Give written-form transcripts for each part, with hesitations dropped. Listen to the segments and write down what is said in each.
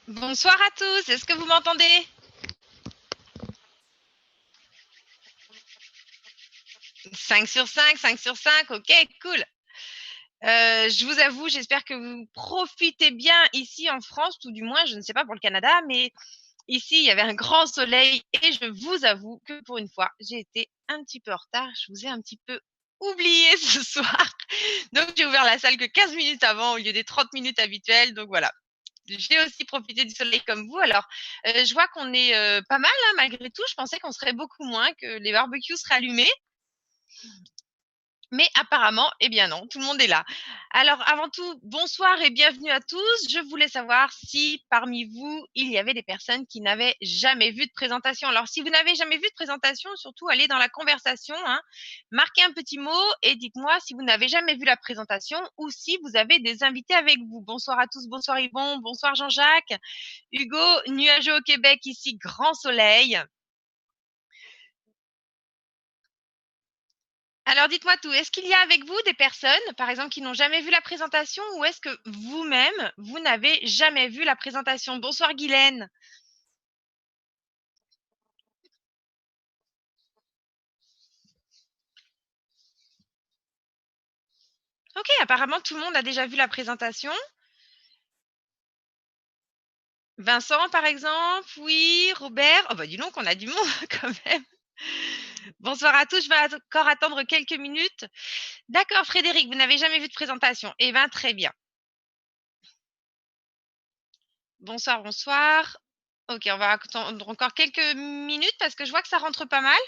Bonsoir à tous, est-ce que vous m'entendez? 5 sur 5, 5 sur 5, ok, cool. Je vous avoue, j'espère que vous profitez bien ici en France, tout du moins, je ne sais pas pour le Canada, mais ici, il y avait un grand soleil et je vous avoue que pour une fois, j'ai été un petit peu en retard. Je vous ai un petit peu oublié ce soir. Donc, j'ai ouvert la salle que 15 minutes avant au lieu des 30 minutes habituelles. Donc, voilà. J'ai aussi profité du soleil comme vous. Alors, je vois qu'on est pas mal, hein, malgré tout. Je pensais qu'on serait beaucoup moins, que les barbecues seraient allumés. Mais apparemment, eh bien non, tout le monde est là. Alors, avant tout, bonsoir et bienvenue à tous. Je voulais savoir si parmi vous, il y avait des personnes qui n'avaient jamais vu de présentation. Alors, si vous n'avez jamais vu de présentation, surtout allez dans la conversation, hein, marquez un petit mot et dites-moi si vous n'avez jamais vu la présentation ou si vous avez des invités avec vous. Bonsoir à tous, bonsoir Yvon, bonsoir Jean-Jacques. Hugo, nuageux au Québec, ici, grand soleil. Alors dites-moi tout, est-ce qu'il y a avec vous des personnes, par exemple, qui n'ont jamais vu la présentation ou est-ce que vous-même, vous n'avez jamais vu la présentation? Bonsoir Guylaine. Ok, apparemment tout le monde a déjà vu la présentation. Vincent, par exemple, oui, Robert. Oh bah dis donc, on a du monde quand même. Bonsoir à tous, je vais encore attendre quelques minutes. D'accord, Frédéric, vous n'avez jamais vu de présentation. Eh bien, très bien. Bonsoir, bonsoir. Ok, on va attendre encore quelques minutes parce que je vois que ça rentre pas mal.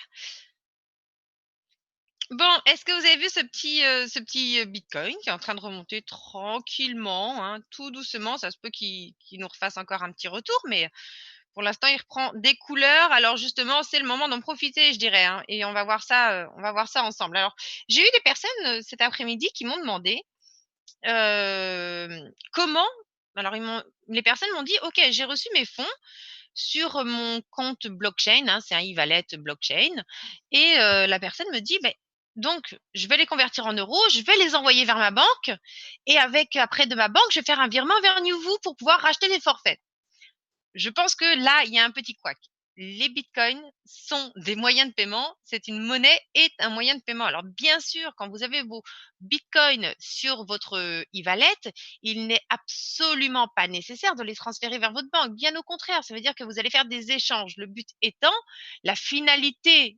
Bon, est-ce que vous avez vu ce petit Bitcoin qui est en train de remonter tranquillement, hein, tout doucement? Ça se peut qu'il nous refasse encore un petit retour, mais pour l'instant, il reprend des couleurs. Alors justement, c'est le moment d'en profiter, je dirais, hein, et on va voir ça ensemble. Alors, j'ai eu des personnes cet après-midi qui m'ont demandé comment. Alors, les personnes m'ont dit, OK, j'ai reçu mes fonds sur mon compte blockchain, hein, c'est un e-wallet blockchain. Et la personne me dit, ben, donc, je vais les convertir en euros, je vais les envoyer vers ma banque. Et avec, après de ma banque, je vais faire un virement vers Newvoo pour pouvoir racheter les forfaits. Je pense que là, il y a un petit couac. Les bitcoins sont des moyens de paiement. C'est une monnaie et un moyen de paiement. Alors, bien sûr, quand vous avez vos bitcoins sur votre e-wallet, il n'est absolument pas nécessaire de les transférer vers votre banque. Bien au contraire, ça veut dire que vous allez faire des échanges. Le but étant, la finalité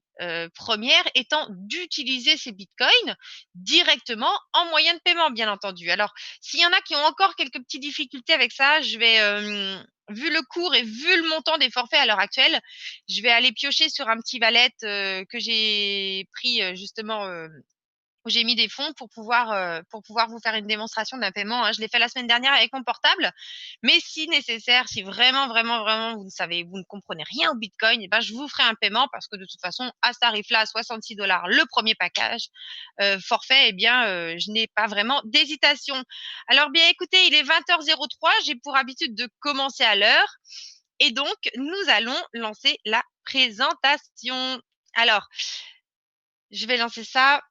première étant d'utiliser ces bitcoins directement en moyen de paiement, bien entendu. Alors, s'il y en a qui ont encore quelques petites difficultés avec ça, je vais vu le cours et vu le montant des forfaits à l'heure actuelle, je vais aller piocher sur un petit wallet que j'ai pris justement, où j'ai mis des fonds pour pouvoir vous faire une démonstration d'un paiement, hein. Je l'ai fait la semaine dernière avec mon portable, mais si nécessaire, si vraiment, vraiment, vraiment, vous ne comprenez rien au Bitcoin, eh ben, je vous ferai un paiement parce que de toute façon, à ce tarif-là, à 66 $ le premier package forfait, eh bien, je n'ai pas vraiment d'hésitation. Alors bien, écoutez, il est 20h03, j'ai pour habitude de commencer à l'heure et donc nous allons lancer la présentation. Alors, je vais lancer ça.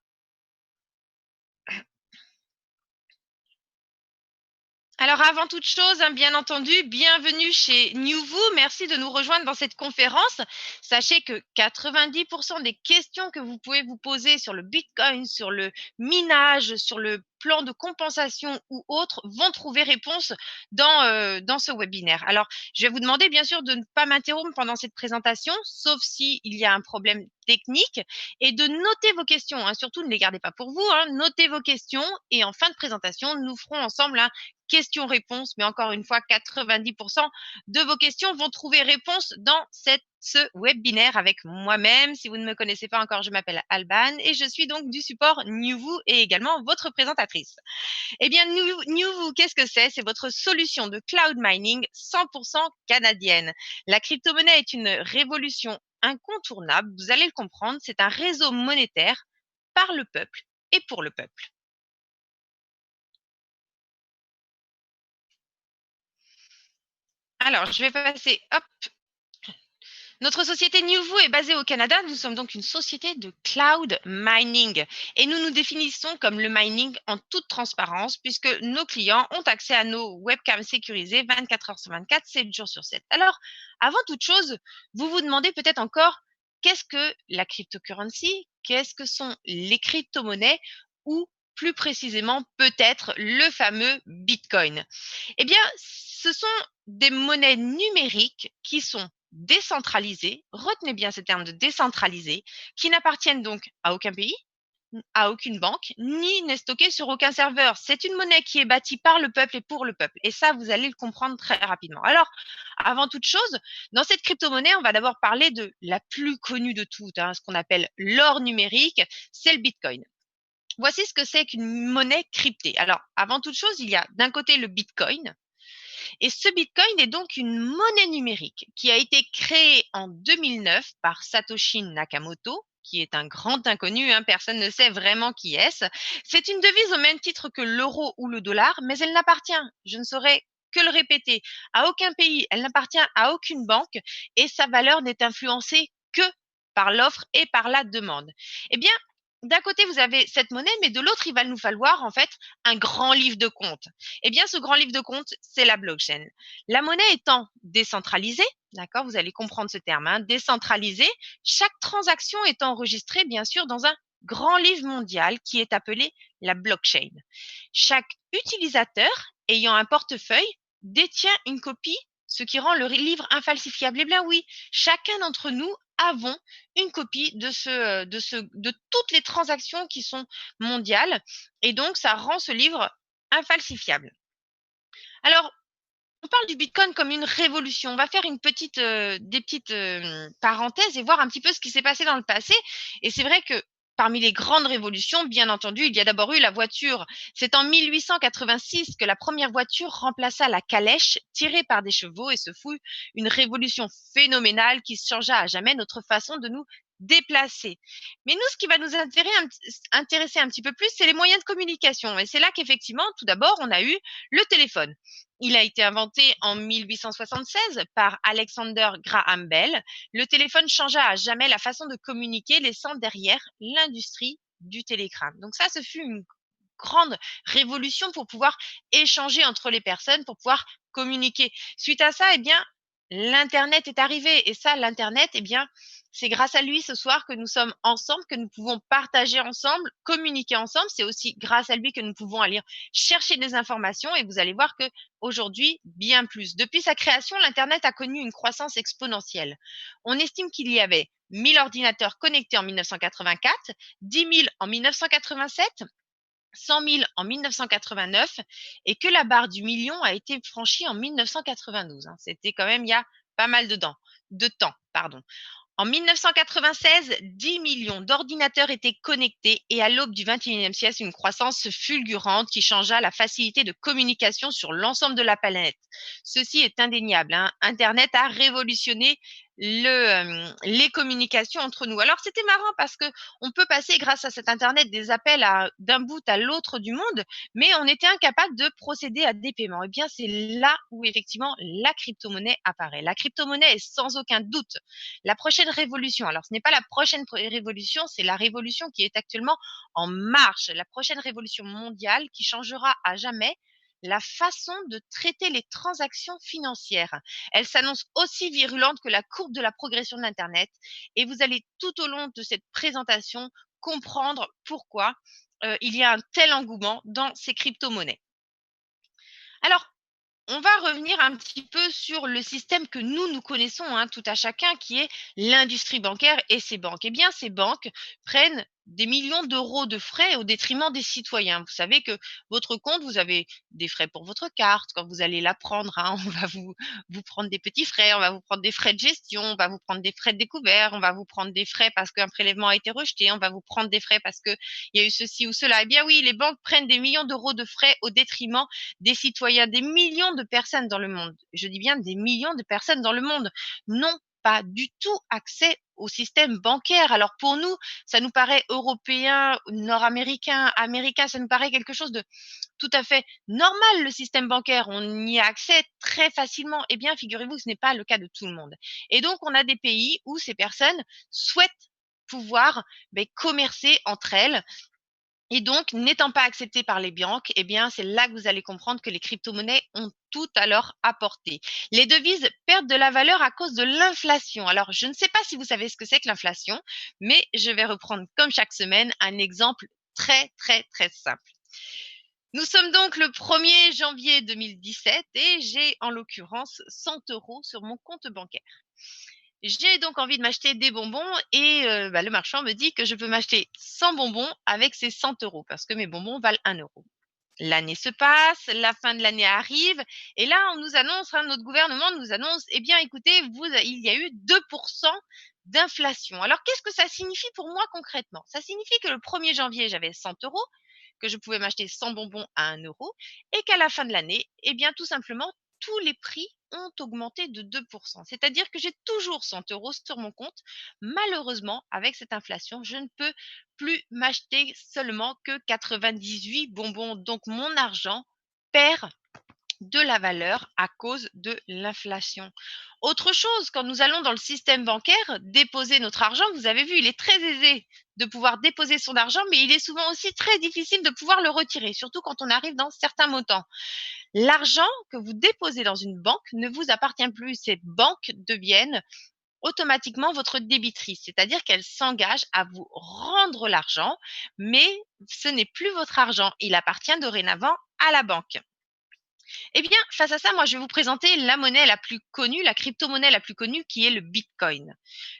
Alors avant toute chose, hein, bien entendu, bienvenue chez Newvoo. Merci de nous rejoindre dans cette conférence. Sachez que 90% des questions que vous pouvez vous poser sur le Bitcoin, sur le minage, sur le plan de compensation ou autre vont trouver réponse dans ce webinaire. Alors, je vais vous demander bien sûr de ne pas m'interrompre pendant cette présentation, sauf s'il y a un problème technique, et de noter vos questions, hein. Surtout, ne les gardez pas pour vous, hein. Notez vos questions et en fin de présentation, nous ferons ensemble un questions-réponses, mais encore une fois, 90% de vos questions vont trouver réponse dans ce webinaire avec moi-même. Si vous ne me connaissez pas encore, je m'appelle Alban et je suis donc du support Newvoo et également votre présentatrice. Eh bien, Newvoo, qu'est-ce que c'est? C'est votre solution de cloud mining 100% canadienne. La crypto-monnaie est une révolution incontournable, vous allez le comprendre, c'est un réseau monétaire par le peuple et pour le peuple. Alors, je vais passer, hop, Notre société Newvoo est basée au Canada. Nous sommes donc une société de cloud mining et nous nous définissons comme le mining en toute transparence puisque nos clients ont accès à nos webcams sécurisées 24 heures sur 24, 7 jours sur 7. Alors, avant toute chose, vous vous demandez peut-être encore qu'est-ce que la cryptocurrency, qu'est-ce que sont les crypto-monnaies ou plus précisément peut-être le fameux Bitcoin. Eh bien, ce sont des monnaies numériques qui sont décentralisées, retenez bien ce terme de décentralisé, qui n'appartiennent donc à aucun pays, à aucune banque, ni n'est stockée sur aucun serveur. C'est une monnaie qui est bâtie par le peuple et pour le peuple. Et ça, vous allez le comprendre très rapidement. Alors, avant toute chose, dans cette crypto-monnaie, on va d'abord parler de la plus connue de toutes, ce qu'on appelle l'or numérique, c'est le Bitcoin. Voici ce que c'est qu'une monnaie cryptée. Alors, avant toute chose, il y a d'un côté le Bitcoin, et ce Bitcoin est donc une monnaie numérique qui a été créée en 2009 par Satoshi Nakamoto, qui est un grand inconnu, personne ne sait vraiment qui est-ce. C'est une devise au même titre que l'euro ou le dollar, mais elle n'appartient, je ne saurais que le répéter, à aucun pays, elle n'appartient à aucune banque et sa valeur n'est influencée que par l'offre et par la demande. Eh bien, d'un côté, vous avez cette monnaie, mais de l'autre, il va nous falloir en fait un grand livre de compte. Eh bien, ce grand livre de compte, c'est la blockchain. La monnaie étant décentralisée, d'accord, vous allez comprendre ce terme, décentralisée, chaque transaction est enregistrée, bien sûr, dans un grand livre mondial qui est appelé la blockchain. Chaque utilisateur ayant un portefeuille détient une copie, ce qui rend le livre infalsifiable. Eh bien oui, chacun d'entre nous avons une copie de toutes les transactions qui sont mondiales, et donc ça rend ce livre infalsifiable. Alors, on parle du Bitcoin comme une révolution. On va faire des petites parenthèses et voir un petit peu ce qui s'est passé dans le passé. Et c'est vrai que parmi les grandes révolutions, bien entendu, il y a d'abord eu la voiture. C'est en 1886 que la première voiture remplaça la calèche tirée par des chevaux et ce fut une révolution phénoménale qui changea à jamais notre façon de nous déplacer. Mais nous, ce qui va nous intéresser un petit peu plus, c'est les moyens de communication. Et c'est là qu'effectivement, tout d'abord, on a eu le téléphone. Il a été inventé en 1876 par Alexander Graham Bell. Le téléphone changea à jamais la façon de communiquer, laissant derrière l'industrie du télégramme. Donc ça, ce fut une grande révolution pour pouvoir échanger entre les personnes, pour pouvoir communiquer. Suite à ça, eh bien, l'internet est arrivé et ça, l'internet, eh bien, c'est grâce à lui ce soir que nous sommes ensemble, que nous pouvons partager ensemble, communiquer ensemble. C'est aussi grâce à lui que nous pouvons aller chercher des informations et vous allez voir que aujourd'hui, bien plus. Depuis sa création, l'internet a connu une croissance exponentielle. On estime qu'il y avait 1000 ordinateurs connectés en 1984, 10 000 en 1987, 100 000 en 1989 et que la barre du million a été franchie en 1992. C'était quand même il y a pas mal de temps. Pardon. En 1996, 10 millions d'ordinateurs étaient connectés et à l'aube du 21e siècle, une croissance fulgurante qui changea la facilité de communication sur l'ensemble de la planète. Ceci est indéniable. Internet a révolutionné les communications entre nous. Alors c'était marrant parce que on peut passer grâce à cet Internet des appels d'un bout à l'autre du monde, mais on était incapable de procéder à des paiements. Eh bien c'est là où effectivement la crypto-monnaie apparaît. La crypto-monnaie est sans aucun doute la prochaine révolution. Alors ce n'est pas la prochaine révolution, c'est la révolution qui est actuellement en marche. La prochaine révolution mondiale qui changera à jamais la façon de traiter les transactions financières. Elle s'annonce aussi virulente que la courbe de la progression de l'Internet et vous allez tout au long de cette présentation comprendre pourquoi il y a un tel engouement dans ces crypto-monnaies. Alors, on va revenir un petit peu sur le système que nous connaissons, tout à chacun, qui est l'industrie bancaire et ses banques. Eh bien, ces banques prennent des millions d'euros de frais au détriment des citoyens. Vous savez que votre compte, vous avez des frais pour votre carte. Quand vous allez la prendre, on va vous prendre des petits frais, on va vous prendre des frais de gestion, on va vous prendre des frais de découvert, on va vous prendre des frais parce qu'un prélèvement a été rejeté, on va vous prendre des frais parce qu'il y a eu ceci ou cela. Eh bien oui, les banques prennent des millions d'euros de frais au détriment des citoyens, des millions de personnes dans le monde. Je dis bien des millions de personnes dans le monde. Non pas du tout accès au système bancaire. Alors pour nous, ça nous paraît européen, nord-américain, américain, ça nous paraît quelque chose de tout à fait normal, le système bancaire. On y a accès très facilement. Eh bien, figurez-vous que ce n'est pas le cas de tout le monde. Et donc, on a des pays où ces personnes souhaitent pouvoir commercer entre elles. Et donc, n'étant pas acceptées par les banques, eh bien, c'est là que vous allez comprendre que les crypto-monnaies ont tout à leur apporter. Les devises perdent de la valeur à cause de l'inflation. Alors, je ne sais pas si vous savez ce que c'est que l'inflation, mais je vais reprendre comme chaque semaine un exemple très, très, très simple. Nous sommes donc le 1er janvier 2017 et j'ai en l'occurrence 100 € sur mon compte bancaire. J'ai donc envie de m'acheter des bonbons et le marchand me dit que je peux m'acheter 100 bonbons avec ces 100 € parce que mes bonbons valent 1 €. L'année se passe, la fin de l'année arrive et là on nous annonce, notre gouvernement nous annonce, eh bien écoutez, il y a eu 2% d'inflation. Alors qu'est-ce que ça signifie pour moi concrètement? Ça signifie que le 1er janvier j'avais 100 €, que je pouvais m'acheter 100 bonbons à 1 € et qu'à la fin de l'année, eh bien tout simplement, tous les prix ont augmenté de 2%. C'est-à-dire que j'ai toujours 100 € sur mon compte. Malheureusement, avec cette inflation, je ne peux plus m'acheter seulement que 98 bonbons. Donc mon argent perd de la valeur à cause de l'inflation. Autre chose, quand nous allons dans le système bancaire déposer notre argent, vous avez vu, il est très aisé de pouvoir déposer son argent, mais il est souvent aussi très difficile de pouvoir le retirer, surtout quand on arrive dans certains montants. L'argent que vous déposez dans une banque ne vous appartient plus. Ces banques deviennent automatiquement votre débitrice, c'est-à-dire qu'elle s'engage à vous rendre l'argent, mais ce n'est plus votre argent. Il appartient dorénavant à la banque. Eh bien, face à ça, moi, je vais vous présenter la monnaie la plus connue, la crypto-monnaie la plus connue, qui est le Bitcoin.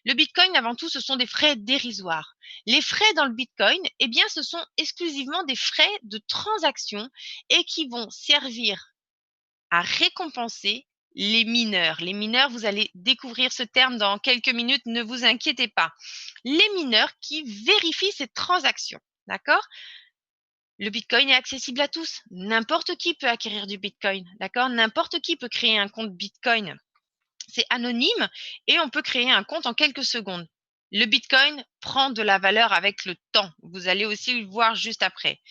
Le Bitcoin, avant tout, ce sont des frais dérisoires. Les frais dans le Bitcoin, eh bien, ce sont exclusivement des frais de transaction et qui vont servir à récompenser les mineurs. Les mineurs, vous allez découvrir ce terme dans quelques minutes, ne vous inquiétez pas. Les mineurs qui vérifient ces transactions, d'accord? Le Bitcoin est accessible à tous. N'importe qui peut acquérir du Bitcoin, d'accord? N'importe qui peut créer un compte Bitcoin. C'est anonyme et on peut créer un compte en quelques secondes. Le Bitcoin prend de la valeur avec le temps. Vous allez aussi le voir juste après.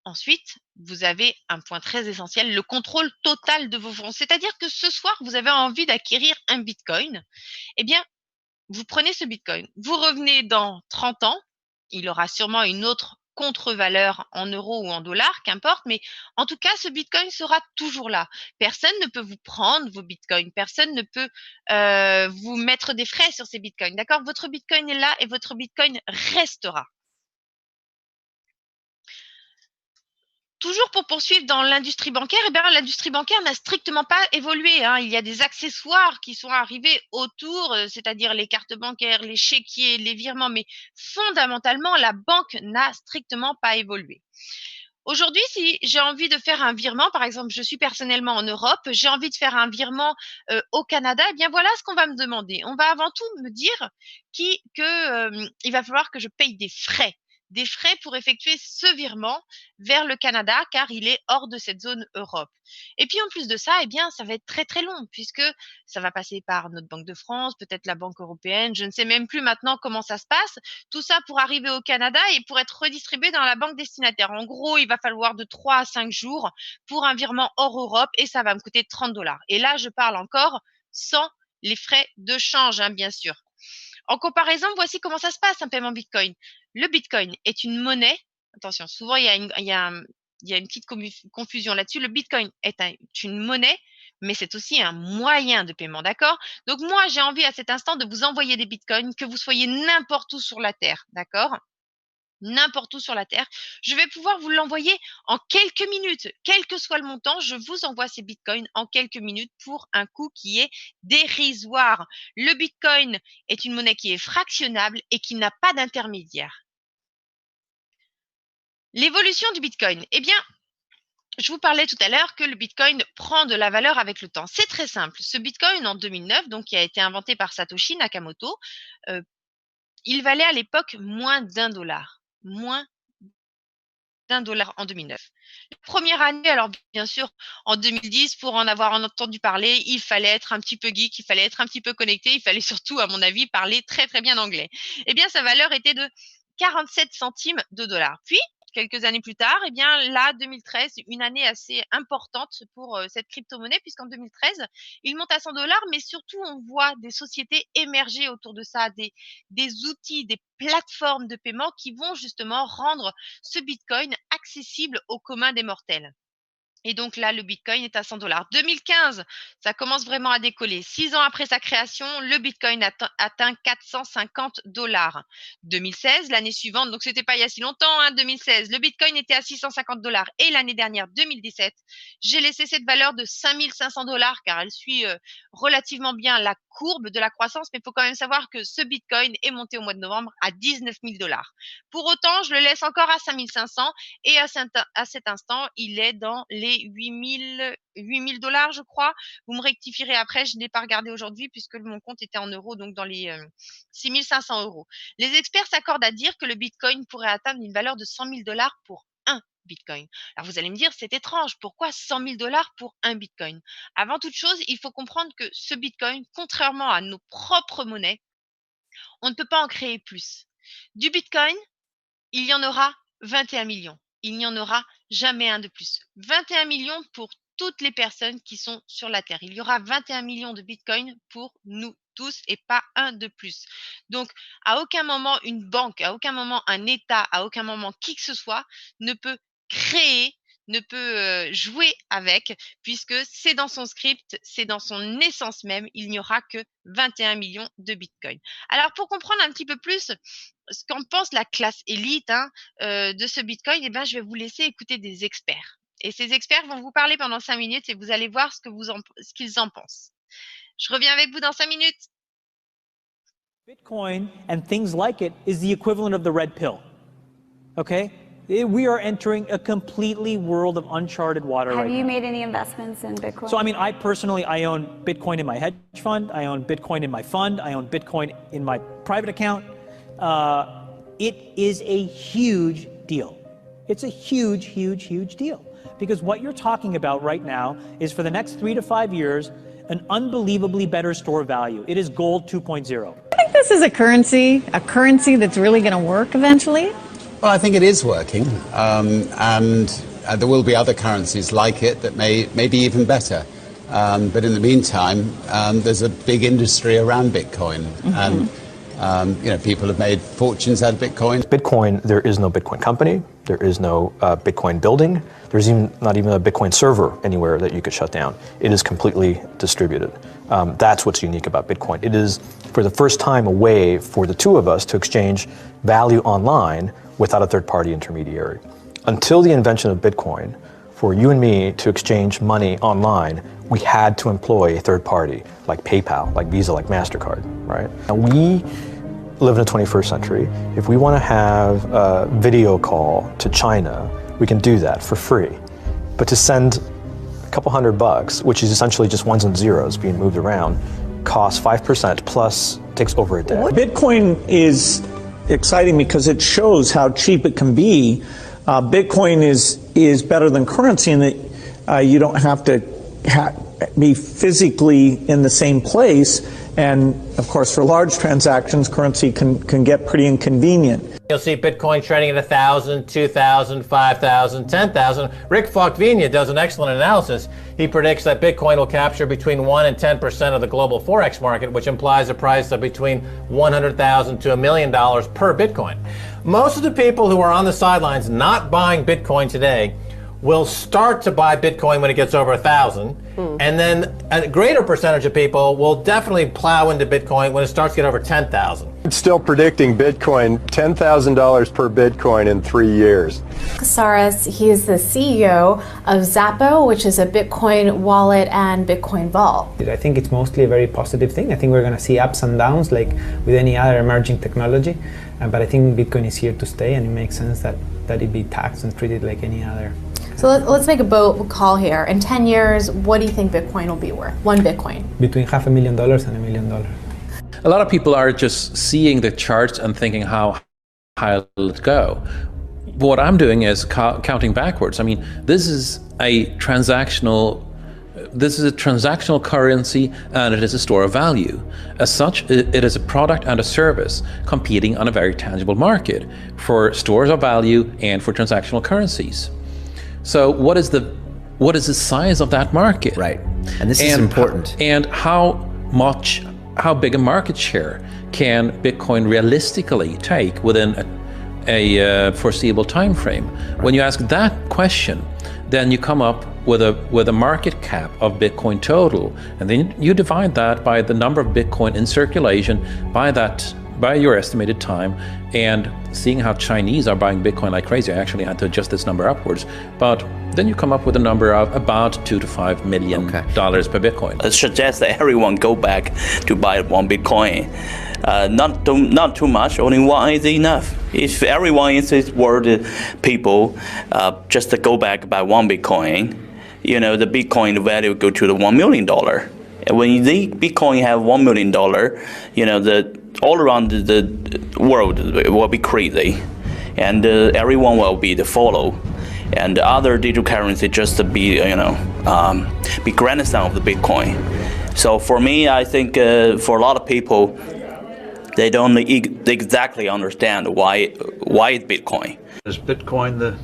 Ensuite, vous avez un point très essentiel, le contrôle total de vos fonds. C'est-à-dire que ce soir, vous avez envie d'acquérir un Bitcoin. Eh bien, vous prenez ce Bitcoin, vous revenez dans 30 ans, il aura sûrement une autre contre-valeur en euros ou en dollars, qu'importe, mais en tout cas, ce Bitcoin sera toujours là. Personne ne peut vous prendre vos Bitcoins, personne ne peut vous mettre des frais sur ces Bitcoins, d'accord? Votre Bitcoin est là et votre Bitcoin restera. Toujours pour poursuivre dans l'industrie bancaire, eh bien, l'industrie bancaire n'a strictement pas évolué, hein. Il y a des accessoires qui sont arrivés autour, c'est-à-dire les cartes bancaires, les chéquiers, les virements, mais fondamentalement, la banque n'a strictement pas évolué. Aujourd'hui, si j'ai envie de faire un virement, par exemple, je suis personnellement en Europe, j'ai envie de faire un virement au Canada, eh bien voilà ce qu'on va me demander. On va avant tout me dire il va falloir que je paye des frais pour effectuer ce virement vers le Canada, car il est hors de cette zone Europe. Et puis en plus de ça, eh bien, ça va être très très long, puisque ça va passer par notre Banque de France, peut-être la Banque européenne, je ne sais même plus maintenant comment ça se passe. Tout ça pour arriver au Canada et pour être redistribué dans la banque destinataire. En gros, il va falloir de 3 à 5 jours pour un virement hors Europe et ça va me coûter 30 $. Et là, je parle encore sans les frais de change, hein, bien sûr. En comparaison, voici comment ça se passe un paiement Bitcoin. Le Bitcoin est une monnaie. Attention, souvent il y a une petite confusion là-dessus. Le Bitcoin est une monnaie, mais c'est aussi un moyen de paiement, d'accord? Donc moi, j'ai envie à cet instant de vous envoyer des Bitcoins, que vous soyez n'importe où sur la Terre, d'accord? N'importe où sur la Terre. Je vais pouvoir vous l'envoyer en quelques minutes. Quel que soit le montant, je vous envoie ces bitcoins en quelques minutes pour un coût qui est dérisoire. Le bitcoin est une monnaie qui est fractionnable et qui n'a pas d'intermédiaire. L'évolution du bitcoin. Eh bien, je vous parlais tout à l'heure que le bitcoin prend de la valeur avec le temps. C'est très simple. Ce bitcoin en 2009, donc qui a été inventé par Satoshi Nakamoto, il valait à l'époque moins d'1 $. Moins d'1 $ en 2009. La première année, alors bien sûr, en 2010, pour en avoir entendu parler, il fallait être un petit peu geek, il fallait être un petit peu connecté, il fallait surtout, à mon avis, parler très très bien anglais. Eh bien, sa valeur était de 47 centimes de dollar. Puis, quelques années plus tard, eh bien là, 2013, une année assez importante pour cette crypto-monnaie, puisqu'en 2013, il monte à 100 dollars, mais surtout, on voit des sociétés émerger autour de ça, des outils, des plateformes de paiement qui vont justement rendre ce Bitcoin accessible au commun des mortels. Et donc là, le Bitcoin est à 100 dollars. 2015, ça commence vraiment à décoller. 6 ans après sa création, le Bitcoin atteint 450 dollars. 2016, l'année suivante, donc c'était pas il y a si longtemps, 2016, le Bitcoin était à 650 dollars. Et l'année dernière, 2017, j'ai laissé cette valeur de 5500 dollars car elle suit relativement bien la courbe de la croissance. Mais il faut quand même savoir que ce Bitcoin est monté au mois de novembre à 19 000 dollars. Pour autant, je le laisse encore à 5500 et à cet instant, il est dans les 8 000 dollars, je crois. Vous me rectifierez après, je n'ai pas regardé aujourd'hui puisque mon compte était en euros, donc dans les 6 500 euros. Les experts s'accordent à dire que le Bitcoin pourrait atteindre une valeur de 100 000 dollars pour un Bitcoin. Alors vous allez me dire, c'est étrange, pourquoi 100 000 dollars pour un Bitcoin? Avant toute chose, il faut comprendre que ce Bitcoin, contrairement à nos propres monnaies, on ne peut pas en créer plus. Du Bitcoin, il y en aura 21 millions. Il n'y en aura jamais un de plus. 21 millions pour toutes les personnes qui sont sur la Terre. Il y aura 21 millions de Bitcoin pour nous tous et pas un de plus. Donc, à aucun moment une banque, à aucun moment un État, à aucun moment qui que ce soit ne peut créer, ne peut jouer avec, puisque c'est dans son script, c'est dans son essence même, il n'y aura que 21 millions de Bitcoin. Alors, pour comprendre un petit peu plus ce qu'en pense la classe élite de ce Bitcoin, eh ben, je vais vous laisser écouter des experts. Et ces experts vont vous parler pendant 5 minutes et vous allez voir ce qu'ils en pensent. Je reviens avec vous dans 5 minutes. Bitcoin and things like it is the equivalent of the red pill. Okay? We are entering a completely world of uncharted water right now. Have you made any investments in Bitcoin? So, I mean, I personally, I own Bitcoin in my hedge fund. I own Bitcoin in my fund. I own Bitcoin in my private account. It is a huge deal. It's a huge, huge, huge deal. Because what you're talking about right now is for the next 3 to 5 years, an unbelievably better store value. It is gold 2.0. I think this is a currency that's really going to work eventually. Well, I think it is working, and there will be other currencies like it that may be even better. But in the meantime, there's a big industry around Bitcoin, and people have made fortunes out of Bitcoin. Bitcoin, there is no Bitcoin company, there is no Bitcoin building, there's not even a Bitcoin server anywhere that you could shut down. It is completely distributed. That's what's unique about Bitcoin. It is, for the first time, a way for the two of us to exchange value online without a third-party intermediary. Until the invention of Bitcoin, for you and me to exchange money online, we had to employ a third party, like PayPal, like Visa, like MasterCard, right? And we live in the 21st century. If we want to have a video call to China, we can do that for free. But to send a couple $100, which is essentially just ones and zeros being moved around, costs 5% plus takes over a day. Bitcoin is exciting because it shows how cheap it can be. Bitcoin is better than currency in that you don't have to be physically in the same place. And of course, for large transactions, currency can get pretty inconvenient. You'll see Bitcoin trading at 1,000, 2,000, 5,000, 10,000. Rick Falkvinia does an excellent analysis. He predicts that Bitcoin will capture between 1 and 10% of the global Forex market, which implies a price of between $100,000 to $1 million per Bitcoin. Most of the people who are on the sidelines not buying Bitcoin today will start to buy Bitcoin when it gets over 1,000, and then a greater percentage of people will definitely plow into Bitcoin when it starts to get over 10,000. It's still predicting Bitcoin $10,000 per Bitcoin in 3 years. Casares, he is the CEO of Zappo, which is a Bitcoin wallet and Bitcoin vault. I think it's mostly a very positive thing. I think we're going to see ups and downs like with any other emerging technology, but I think Bitcoin is here to stay, and it makes sense that it be taxed and treated like any other. So let's make a bold call here. In 10 years, what do you think Bitcoin will be worth? One Bitcoin? Between $500,000 and $1 million. A lot of people are just seeing the charts and thinking how high will it go. what I'm doing is counting backwards. I mean, this is a transactional currency, and it is a store of value. As such, it is a product and a service competing on a very tangible market for stores of value and for transactional currencies. So what is the size of that market? Right. And this is important. And how big a market share can Bitcoin realistically take within a foreseeable time frame? Right. When you ask that question, then you come up with a market cap of Bitcoin total, and then you divide that by the number of Bitcoin in circulation by your estimated time, and seeing how Chinese are buying Bitcoin like crazy, I actually had to adjust this number upwards, but then you come up with a number of about $2 to $5 million per Bitcoin. I suggest that everyone go back to buy one Bitcoin. Not too much, only one is enough. If everyone in this world, people, just to go back buy one Bitcoin, you know, the Bitcoin value go to the $1 million. And when the Bitcoin have $1 million, you know, all around the world will be crazy, and everyone will be the follow, and other digital currency just to be, you know, be grandson of the Bitcoin. So for me, I think for a lot of people, they don't exactly understand why it's Bitcoin. Is Bitcoin the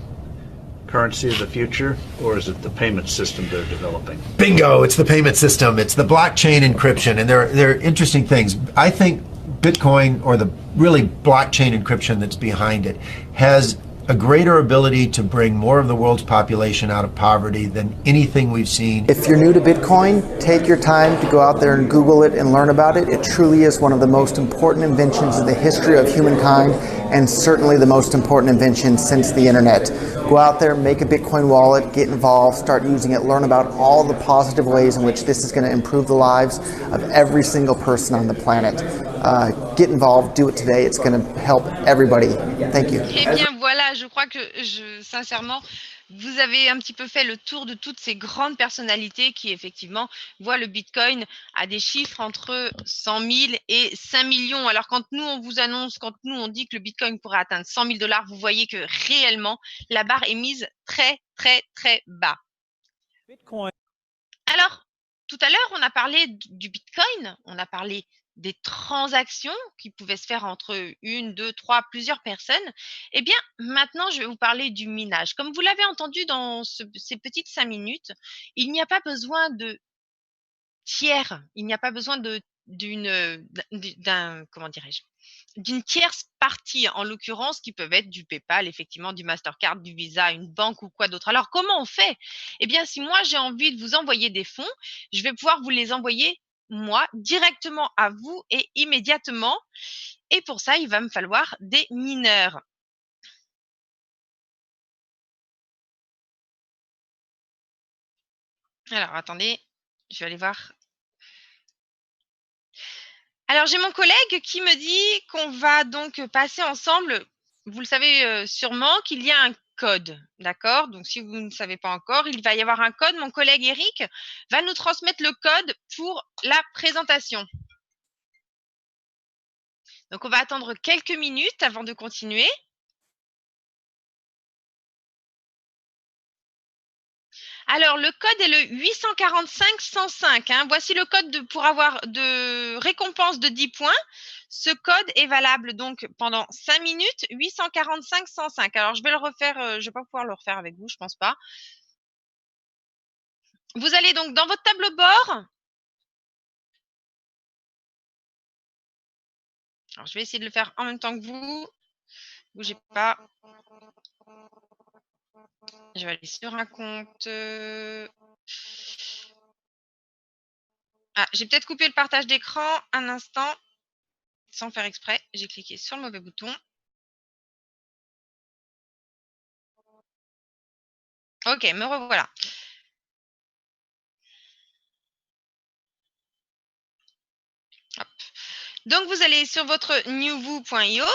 currency of the future, or is it the payment system they're developing? Bingo! It's the payment system. It's the blockchain encryption, and they're interesting things. I think Bitcoin, or the really blockchain encryption that's behind it, has a greater ability to bring more of the world's population out of poverty than anything we've seen. If you're new to Bitcoin, take your time to go out there and Google it and learn about it. It truly is one of the most important inventions in the history of humankind, and certainly the most important invention since the internet. Go out there, make a Bitcoin wallet, get involved, start using it, learn about all the positive ways in which this is going to improve the lives of every single person on the planet. Get involved, do it today. It's going to help everybody. Thank you. Eh bien voilà, je crois que sincèrement, vous avez un petit peu fait le tour de toutes ces grandes personnalités qui effectivement voient le Bitcoin à des chiffres entre 100 000 et 5 millions. Alors quand nous on vous annonce, quand nous on dit que le Bitcoin pourrait atteindre 100 000 $, vous voyez que réellement la barre est mise très très très bas. Bitcoin. Alors tout à l'heure on a parlé du Bitcoin, on a parlé des transactions qui pouvaient se faire entre une, deux, trois, plusieurs personnes. Eh bien, maintenant, je vais vous parler du minage. Comme vous l'avez entendu dans ces petites 5 minutes, il n'y a pas besoin de tiers, il n'y a pas besoin comment dirais-je, d'une tierce partie, en l'occurrence, qui peuvent être du PayPal, effectivement, du Mastercard, du Visa, une banque ou quoi d'autre. Alors, comment on fait? Eh bien, si moi, j'ai envie de vous envoyer des fonds, je vais pouvoir vous les envoyer moi, directement à vous et immédiatement. Et pour ça, il va me falloir des mineurs. Alors, attendez, je vais aller voir. Alors, j'ai mon collègue qui me dit qu'on va donc passer ensemble. Vous le savez sûrement qu'il y a un code, d'accord? Donc, si vous ne savez pas encore, il va y avoir un code. Mon collègue Eric va nous transmettre le code pour la présentation. Donc, on va attendre quelques minutes avant de continuer. Alors, le code est le 845-105. Hein. Voici le code pour avoir de récompense de 10 points. Ce code est valable donc pendant 5 minutes, 845-105. Alors, je vais le refaire, je ne vais pas pouvoir le refaire avec vous, je ne pense pas. Vous allez donc dans votre tableau de bord. Alors, je vais essayer de le faire en même temps que vous. Bougez pas. Je vais aller sur un compte. Ah, j'ai peut-être coupé le partage d'écran un instant. Sans faire exprès, j'ai cliqué sur le mauvais bouton. Ok, me revoilà. Hop. Donc, vous allez sur votre newvoo.io.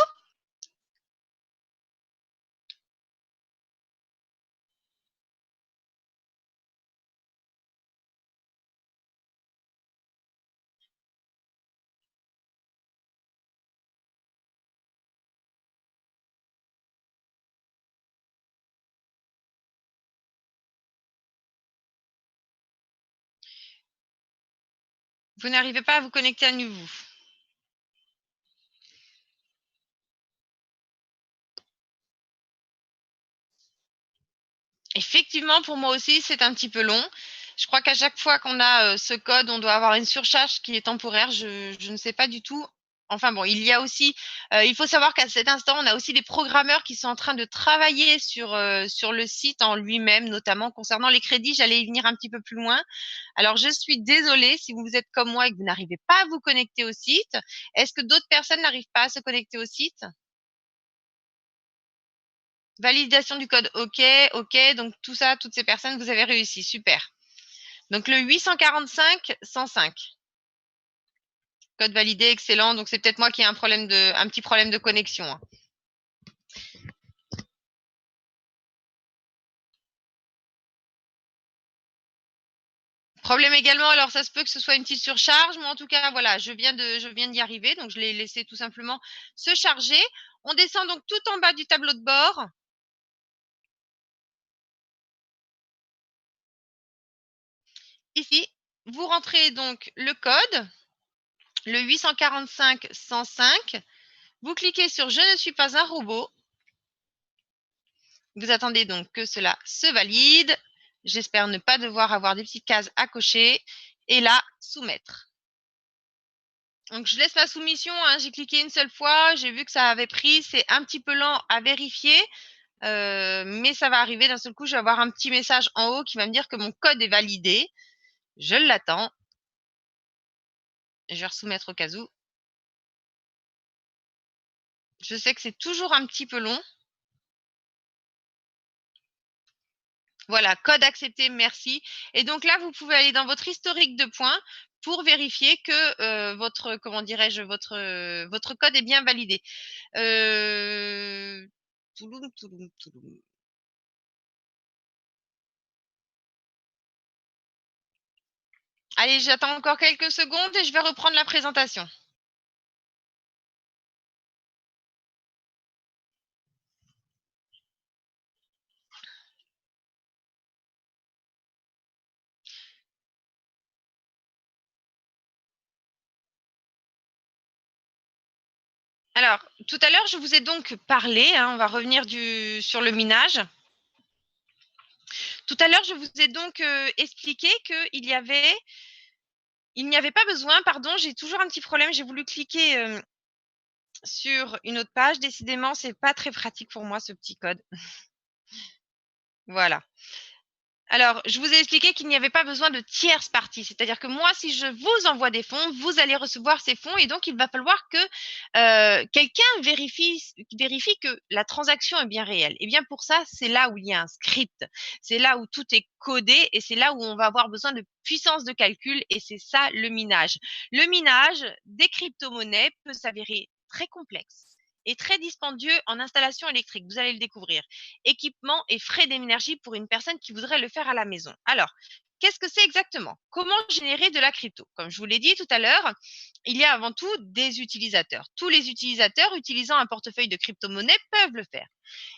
Vous n'arrivez pas à vous connecter à nouveau. Effectivement, pour moi aussi, c'est un petit peu long. Je crois qu'à chaque fois qu'on a ce code, on doit avoir une surcharge qui est temporaire. Je ne sais pas du tout. Enfin bon, il y a aussi, il faut savoir qu'à cet instant, on a aussi des programmeurs qui sont en train de travailler sur le site en lui-même, notamment concernant les crédits. J'allais y venir un petit peu plus loin. Alors, je suis désolée si vous êtes comme moi et que vous n'arrivez pas à vous connecter au site. Est-ce que d'autres personnes n'arrivent pas à se connecter au site? Validation du code, OK, OK. Donc tout ça, toutes ces personnes, vous avez réussi, super. Donc le 845-105. Code validé, excellent. Donc c'est peut-être moi qui ai un petit problème de connexion, hein. Problème également, alors ça se peut que ce soit une petite surcharge, mais en tout cas, voilà, je viens d'y arriver. Donc je l'ai laissé tout simplement se charger. On descend donc tout en bas du tableau de bord. Ici, vous rentrez donc le code, le 845-105. Vous cliquez sur « Je ne suis pas un robot ». Vous attendez donc que cela se valide. J'espère ne pas devoir avoir des petites cases à cocher. Et là, soumettre. Donc, je laisse ma soumission, hein. J'ai cliqué une seule fois. J'ai vu que ça avait pris. C'est un petit peu lent à vérifier. Mais ça va arriver. D'un seul coup, je vais avoir un petit message en haut qui va me dire que mon code est validé. Je l'attends. Je vais resoumettre au cas où. Je sais que c'est toujours un petit peu long. Voilà, code accepté, merci. Et donc là, vous pouvez aller dans votre historique de points pour vérifier que votre, comment dirais-je, votre code est bien validé. Touloum, touloum, touloum. Allez, j'attends encore quelques secondes et je vais reprendre la présentation. Alors, tout à l'heure, je vous ai donc parlé, hein, on va revenir sur le minage. Tout à l'heure, je vous ai donc expliqué qu'il n'y avait pas besoin, pardon, j'ai toujours un petit problème, j'ai voulu cliquer sur une autre page. Décidément, c'est pas très pratique pour moi, ce petit code. Voilà. Alors, je vous ai expliqué qu'il n'y avait pas besoin de tierce partie. C'est-à-dire que moi, si je vous envoie des fonds, vous allez recevoir ces fonds et donc il va falloir que quelqu'un vérifie que la transaction est bien réelle. Et bien pour ça, c'est là où il y a un script. C'est là où tout est codé et c'est là où on va avoir besoin de puissance de calcul et c'est ça le minage. Le minage des crypto-monnaies peut s'avérer très complexe et très dispendieux en installation électrique. Vous allez le découvrir. Équipement et frais d'énergie pour une personne qui voudrait le faire à la maison. Alors, qu'est-ce que c'est exactement? Comment générer de la crypto? Comme je vous l'ai dit tout à l'heure, il y a avant tout des utilisateurs. Tous les utilisateurs utilisant un portefeuille de crypto-monnaie peuvent le faire.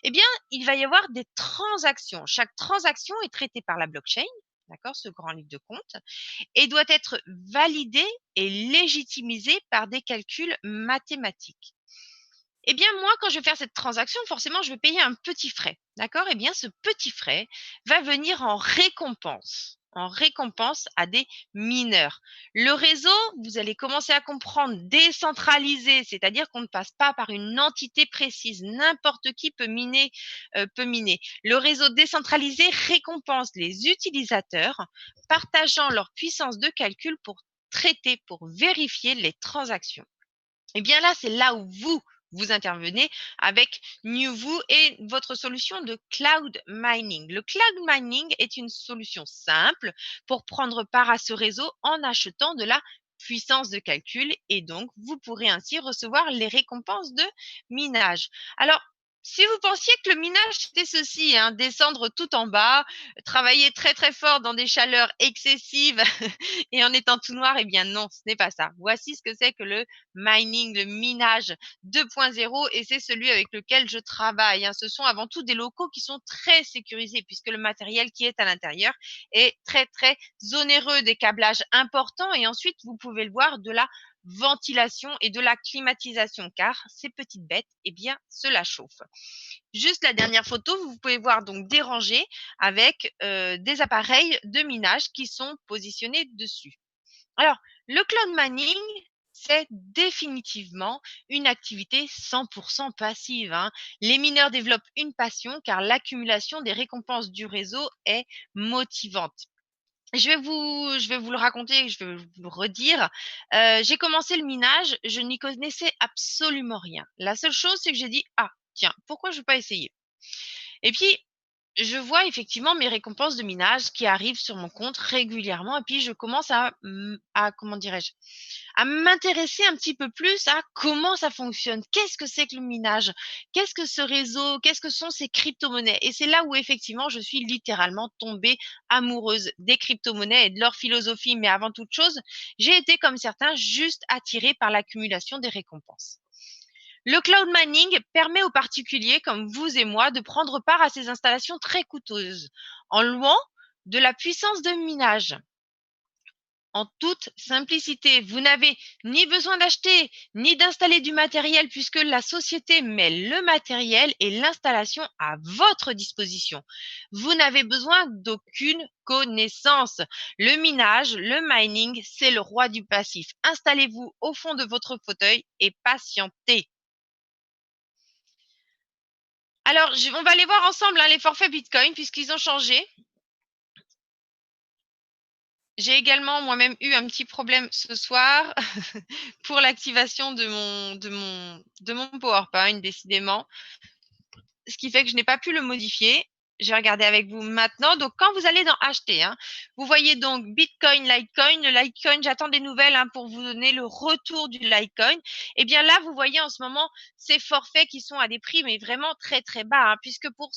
Eh bien, il va y avoir des transactions. Chaque transaction est traitée par la blockchain, d'accord, ce grand livre de compte, et doit être validée et légitimisée par des calculs mathématiques. Eh bien, moi, quand je vais faire cette transaction, forcément, je vais payer un petit frais. D'accord? Eh bien, ce petit frais va venir en récompense à des mineurs. Le réseau, vous allez commencer à comprendre, décentralisé, c'est-à-dire qu'on ne passe pas par une entité précise. N'importe qui peut miner. Le réseau décentralisé récompense les utilisateurs partageant leur puissance de calcul pour traiter, pour vérifier les transactions. Eh bien là, c'est là où vous intervenez avec NewVoo et votre solution de cloud mining. Le cloud mining est une solution simple pour prendre part à ce réseau en achetant de la puissance de calcul et donc vous pourrez ainsi recevoir les récompenses de minage. Alors, Si vous pensiez que le minage c'était ceci, hein, descendre tout en bas, travailler très très fort dans des chaleurs excessives et en étant tout noir, eh bien non, ce n'est pas ça. Voici ce que c'est que le mining, le minage 2.0 et c'est celui avec lequel je travaille, hein. Ce sont avant tout des locaux qui sont très sécurisés puisque le matériel qui est à l'intérieur est très très onéreux, des câblages importants et ensuite vous pouvez le voir de la ventilation et de la climatisation car ces petites bêtes, eh bien, cela chauffe. Juste la dernière photo, vous pouvez voir donc des rangées avec des appareils de minage qui sont positionnés dessus. Alors, le cloud mining, c'est définitivement une activité 100% passive, hein. Les mineurs développent une passion car l'accumulation des récompenses du réseau est motivante. Je vais vous le raconter, je vais vous le redire. J'ai commencé le minage, je n'y connaissais absolument rien. La seule chose, c'est que j'ai dit: «Ah tiens, pourquoi je ne veux pas essayer?» Et puis, je vois effectivement mes récompenses de minage qui arrivent sur mon compte régulièrement et puis je commence à comment dirais-je? À m'intéresser un petit peu plus à comment ça fonctionne. Qu'est-ce que c'est que le minage? Qu'est-ce que ce réseau? Qu'est-ce que sont ces crypto-monnaies? Et c'est là où effectivement je suis littéralement tombée amoureuse des crypto-monnaies et de leur philosophie. Mais avant toute chose, j'ai été comme certains juste attirée par l'accumulation des récompenses. Le cloud mining permet aux particuliers comme vous et moi de prendre part à ces installations très coûteuses en louant de la puissance de minage. En toute simplicité, vous n'avez ni besoin d'acheter ni d'installer du matériel puisque la société met le matériel et l'installation à votre disposition. Vous n'avez besoin d'aucune connaissance. Le minage, le mining, c'est le roi du passif. Installez-vous au fond de votre fauteuil et patientez. Alors, on va aller voir ensemble hein, les forfaits Bitcoin puisqu'ils ont changé. J'ai également moi-même eu un petit problème ce soir pour l'activation de mon PowerPoint, décidément. Ce qui fait que je n'ai pas pu le modifier. Je vais regarder avec vous maintenant. Donc, quand vous allez dans acheter, hein, vous voyez donc Bitcoin, Litecoin. Le Litecoin, j'attends des nouvelles hein, pour vous donner le retour du Litecoin. Et bien là, vous voyez en ce moment ces forfaits qui sont à des prix, mais vraiment très, très bas. Hein, puisque pour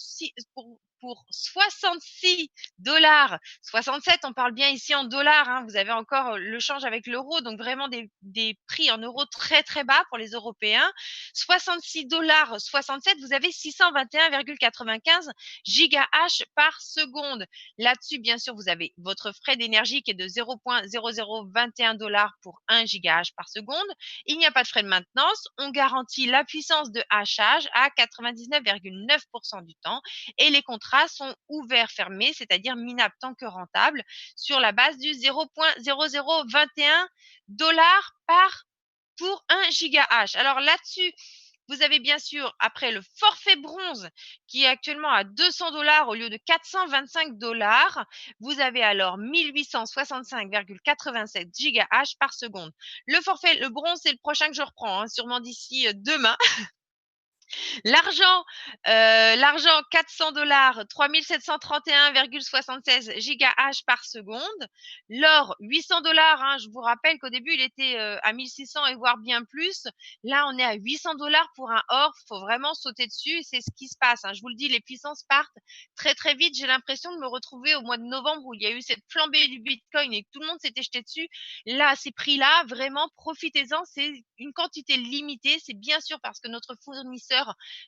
66 $, 67, on parle bien ici en dollars. Hein, vous avez encore le change avec l'euro. Donc, vraiment des prix en euros très, très bas pour les Européens. 66 $, 67, vous avez 621,95 gigahash par seconde. Là-dessus, bien sûr, vous avez votre frais d'énergie qui est de 0,0021 $ pour 1 gigahash par seconde. Il n'y a pas de frais de maintenance. On garantit la puissance de hachage à 99,9% du temps et les contrats sont ouverts, fermés, c'est-à-dire minables tant que rentables sur la base du 0,0021 $ pour 1 gigahash. Alors là-dessus, vous avez bien sûr après le forfait bronze qui est actuellement à 200 $ au lieu de 425 $. Vous avez alors 1865,87 gigahash par seconde. Le forfait, le bronze, c'est le prochain que je reprends, hein, sûrement d'ici demain. L'argent, 400 $, 3731,76 gigahash par seconde. L'or, 800 $, hein, je vous rappelle qu'au début, il était à 1600 et voire bien plus. Là, on est à 800 $ pour un or. Il faut vraiment sauter dessus et c'est ce qui se passe. Hein. Je vous le dis, les puissances partent très, très vite. J'ai l'impression de me retrouver au mois de novembre où il y a eu cette flambée du Bitcoin et que tout le monde s'était jeté dessus. Là, à ces prix-là, vraiment, profitez-en. C'est une quantité limitée. C'est bien sûr parce que notre fournisseur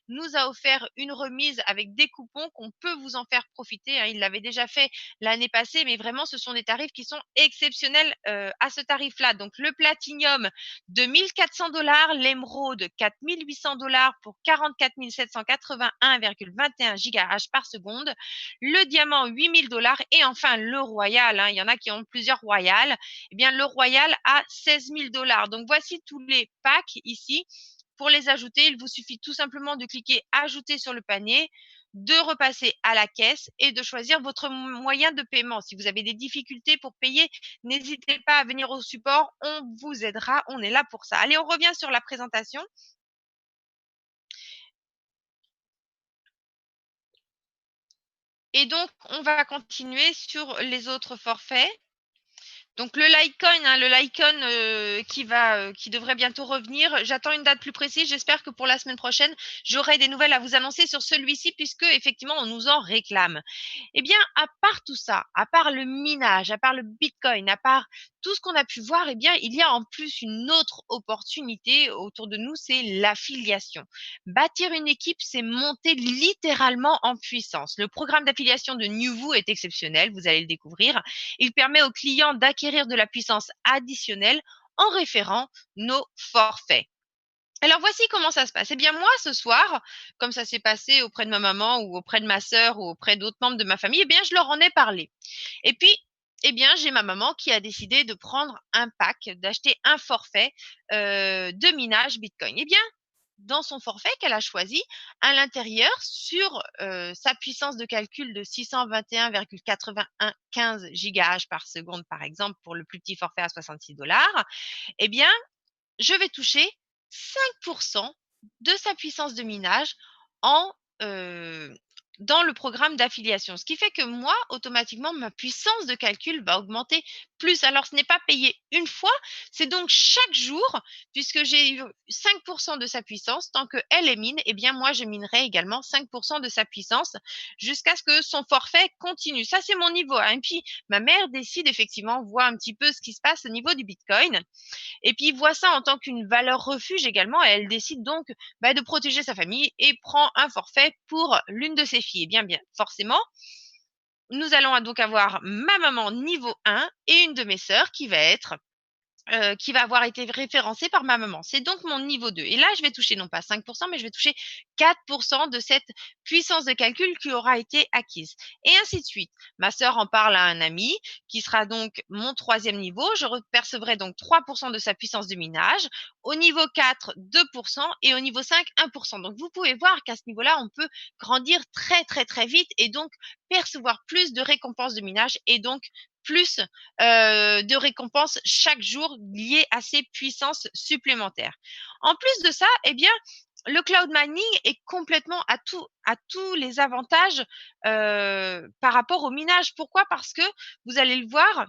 nous a offert une remise avec des coupons qu'on peut vous en faire profiter. Hein. Il l'avait déjà fait l'année passée, mais vraiment, ce sont des tarifs qui sont exceptionnels à ce tarif-là. Donc, le platinium, 2400 $, l'émeraude, 4800 $ pour 44 781,21 gigahash par seconde, le diamant, 8000 $ et enfin le royal. Hein. Il y en a qui ont plusieurs royales. Eh bien, le royal à 16 000 $. Donc, voici tous les packs ici. Pour les ajouter, il vous suffit tout simplement de cliquer ajouter sur le panier, de repasser à la caisse et de choisir votre moyen de paiement. Si vous avez des difficultés pour payer, n'hésitez pas à venir au support, on vous aidera, on est là pour ça. Allez, on revient sur la présentation. Et donc, on va continuer sur les autres forfaits. Donc le Litecoin, hein, qui devrait bientôt revenir. J'attends une date plus précise. J'espère que pour la semaine prochaine, j'aurai des nouvelles à vous annoncer sur celui-ci puisque effectivement on nous en réclame. Eh bien, à part tout ça, à part le minage, à part le Bitcoin, à part tout ce qu'on a pu voir, eh bien, il y a en plus une autre opportunité autour de nous, c'est l'affiliation. Bâtir une équipe, c'est monter littéralement en puissance. Le programme d'affiliation de Newvoo est exceptionnel, vous allez le découvrir. Il permet aux clients d'acquérir de la puissance additionnelle en référant nos forfaits. Alors voici comment ça se passe. Eh bien moi, ce soir, comme ça s'est passé auprès de ma maman ou auprès de ma sœur ou auprès d'autres membres de ma famille, eh bien je leur en ai parlé. Et puis, eh bien j'ai ma maman qui a décidé de prendre un pack, d'acheter un forfait de minage Bitcoin. Eh bien, dans son forfait qu'elle a choisi, à l'intérieur, sur sa puissance de calcul de 621,95 gigahash par seconde, par exemple, pour le plus petit forfait à $66, eh bien, je vais toucher 5% de sa puissance de minage en, dans le programme d'affiliation. Ce qui fait que moi, automatiquement, ma puissance de calcul va augmenter plus. Alors, ce n'est pas payé une fois, c'est donc chaque jour, puisque j'ai eu 5% de sa puissance, tant qu'elle est mine, eh bien, moi, je minerai également 5% de sa puissance jusqu'à ce que son forfait continue. Ça, c'est mon niveau. Hein. Et puis, ma mère décide effectivement, voit un petit peu ce qui se passe au niveau du Bitcoin. Et puis, voit ça en tant qu'une valeur refuge également. Et elle décide donc de protéger sa famille et prend un forfait pour l'une de ses filles. Et bien, forcément, nous allons donc avoir ma maman niveau 1 et une de mes sœurs qui va avoir été référencée par ma maman. C'est donc mon niveau 2. Et là, je vais toucher non pas 5%, mais je vais toucher 4% de cette puissance de calcul qui aura été acquise. Et ainsi de suite. Ma sœur en parle à un ami qui sera donc mon 3e niveau. Je percevrai donc 3% de sa puissance de minage. Au niveau 4, 2% et au niveau 5, 1%. Donc, vous pouvez voir qu'à ce niveau-là, on peut grandir très, très, très vite et donc percevoir plus de récompenses de minage et donc plus de récompenses chaque jour liées à ces puissances supplémentaires. En plus de ça, eh bien, le cloud mining est complètement à tous les avantages par rapport au minage. Pourquoi? Parce que vous allez le voir,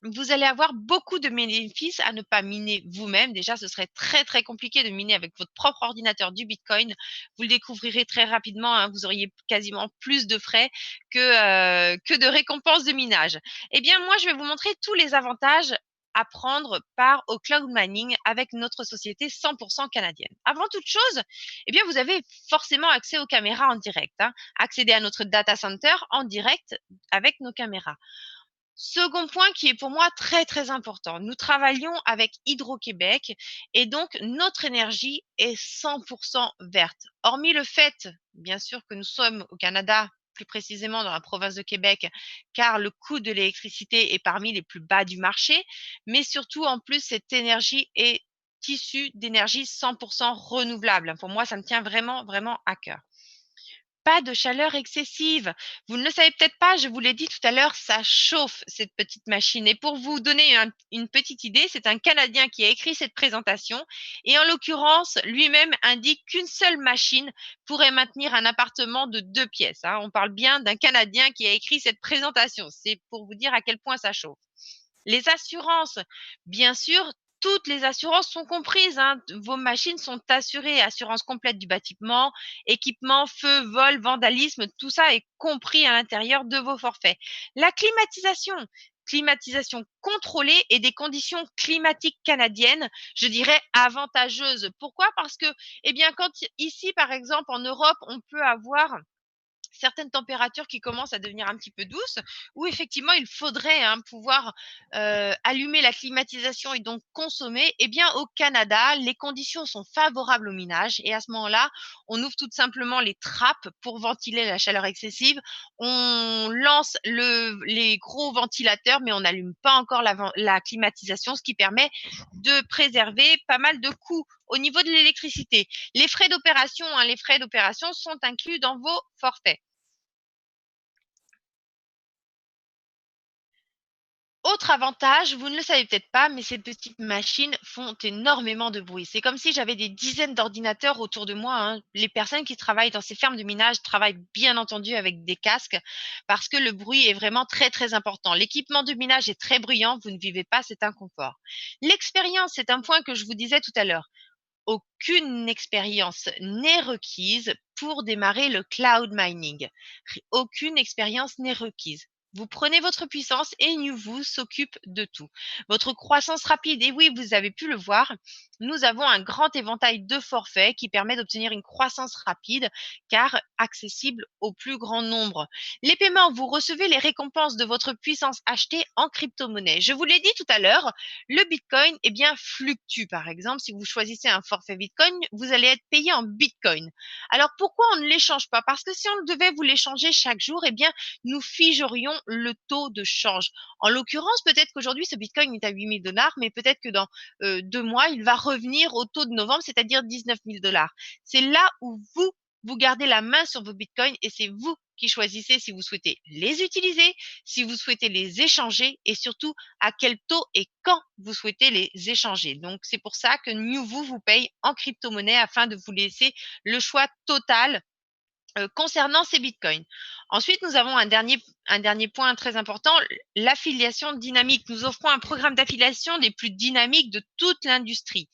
vous allez avoir beaucoup de bénéfices à ne pas miner vous-même. Déjà, ce serait très, très compliqué de miner avec votre propre ordinateur du Bitcoin. Vous le découvrirez très rapidement. Hein, vous auriez quasiment plus de frais que de récompenses de minage. Eh bien, moi, je vais vous montrer tous les avantages à prendre part au cloud mining avec notre société 100% canadienne. Avant toute chose, eh bien, vous avez forcément accès aux caméras en direct. Hein, accéder à notre data center en direct avec nos caméras. Second point qui est pour moi très, très important. Nous travaillons avec Hydro-Québec et donc notre énergie est 100% verte. Hormis le fait, bien sûr, que nous sommes au Canada, plus précisément dans la province de Québec, car le coût de l'électricité est parmi les plus bas du marché, mais surtout, en plus, cette énergie est issue d'énergie 100% renouvelable. Pour moi, ça me tient vraiment, vraiment à cœur. Pas de chaleur excessive. Vous ne le savez peut-être pas, je vous l'ai dit tout à l'heure, ça chauffe cette petite machine. Et pour vous donner une petite idée, c'est un Canadien qui a écrit cette présentation et en l'occurrence, lui-même indique qu'une seule machine pourrait maintenir un appartement de 2 pièces. Hein. On parle bien d'un Canadien qui a écrit cette présentation. C'est pour vous dire à quel point ça chauffe. Les assurances, bien sûr, toutes les assurances sont comprises. Hein. Vos machines sont assurées. Assurance complète du bâtiment, équipement, feu, vol, vandalisme, tout ça est compris à l'intérieur de vos forfaits. La climatisation contrôlée et des conditions climatiques canadiennes, je dirais avantageuses. Pourquoi? Parce que, eh bien, quand ici, par exemple, en Europe, on peut avoir certaines températures qui commencent à devenir un petit peu douces, où effectivement il faudrait pouvoir allumer la climatisation et donc consommer, eh bien au Canada, les conditions sont favorables au minage et à ce moment-là, on ouvre tout simplement les trappes pour ventiler la chaleur excessive, on lance les gros ventilateurs, mais on n'allume pas encore la climatisation, ce qui permet de préserver pas mal de coûts au niveau de l'électricité. Les frais d'opération, les frais d'opération sont inclus dans vos forfaits. Autre avantage, vous ne le savez peut-être pas, mais ces petites machines font énormément de bruit. C'est comme si j'avais des dizaines d'ordinateurs autour de moi, hein. Les personnes qui travaillent dans ces fermes de minage travaillent bien entendu avec des casques parce que le bruit est vraiment très très important. L'équipement de minage est très bruyant, vous ne vivez pas cet inconfort. L'expérience, c'est un point que je vous disais tout à l'heure. Aucune expérience n'est requise pour démarrer le cloud mining. Aucune expérience n'est requise. Vous prenez votre puissance et NewVoo s'occupe de tout. Votre croissance rapide, et oui, vous avez pu le voir, nous avons un grand éventail de forfaits qui permet d'obtenir une croissance rapide car accessible au plus grand nombre. Les paiements, vous recevez les récompenses de votre puissance achetée en crypto-monnaie. Je vous l'ai dit tout à l'heure, le Bitcoin fluctue. Par exemple, si vous choisissez un forfait Bitcoin, vous allez être payé en Bitcoin. Alors pourquoi on ne l'échange pas? Parce que si on devait vous l'échanger chaque jour, nous figerions le taux de change. En l'occurrence, peut-être qu'aujourd'hui, ce Bitcoin est à 8 000 $, mais peut-être que dans 2 mois, il va revenir au taux de novembre, c'est-à-dire 19 000 $. C'est là où vous gardez la main sur vos Bitcoins et c'est vous qui choisissez si vous souhaitez les utiliser, si vous souhaitez les échanger et surtout à quel taux et quand vous souhaitez les échanger. Donc, c'est pour ça que NewVoo vous paye en crypto-monnaie afin de vous laisser le choix total concernant ces bitcoins. Ensuite, nous avons un dernier point très important, l'affiliation dynamique. Nous offrons un programme d'affiliation des plus dynamiques de toute l'industrie.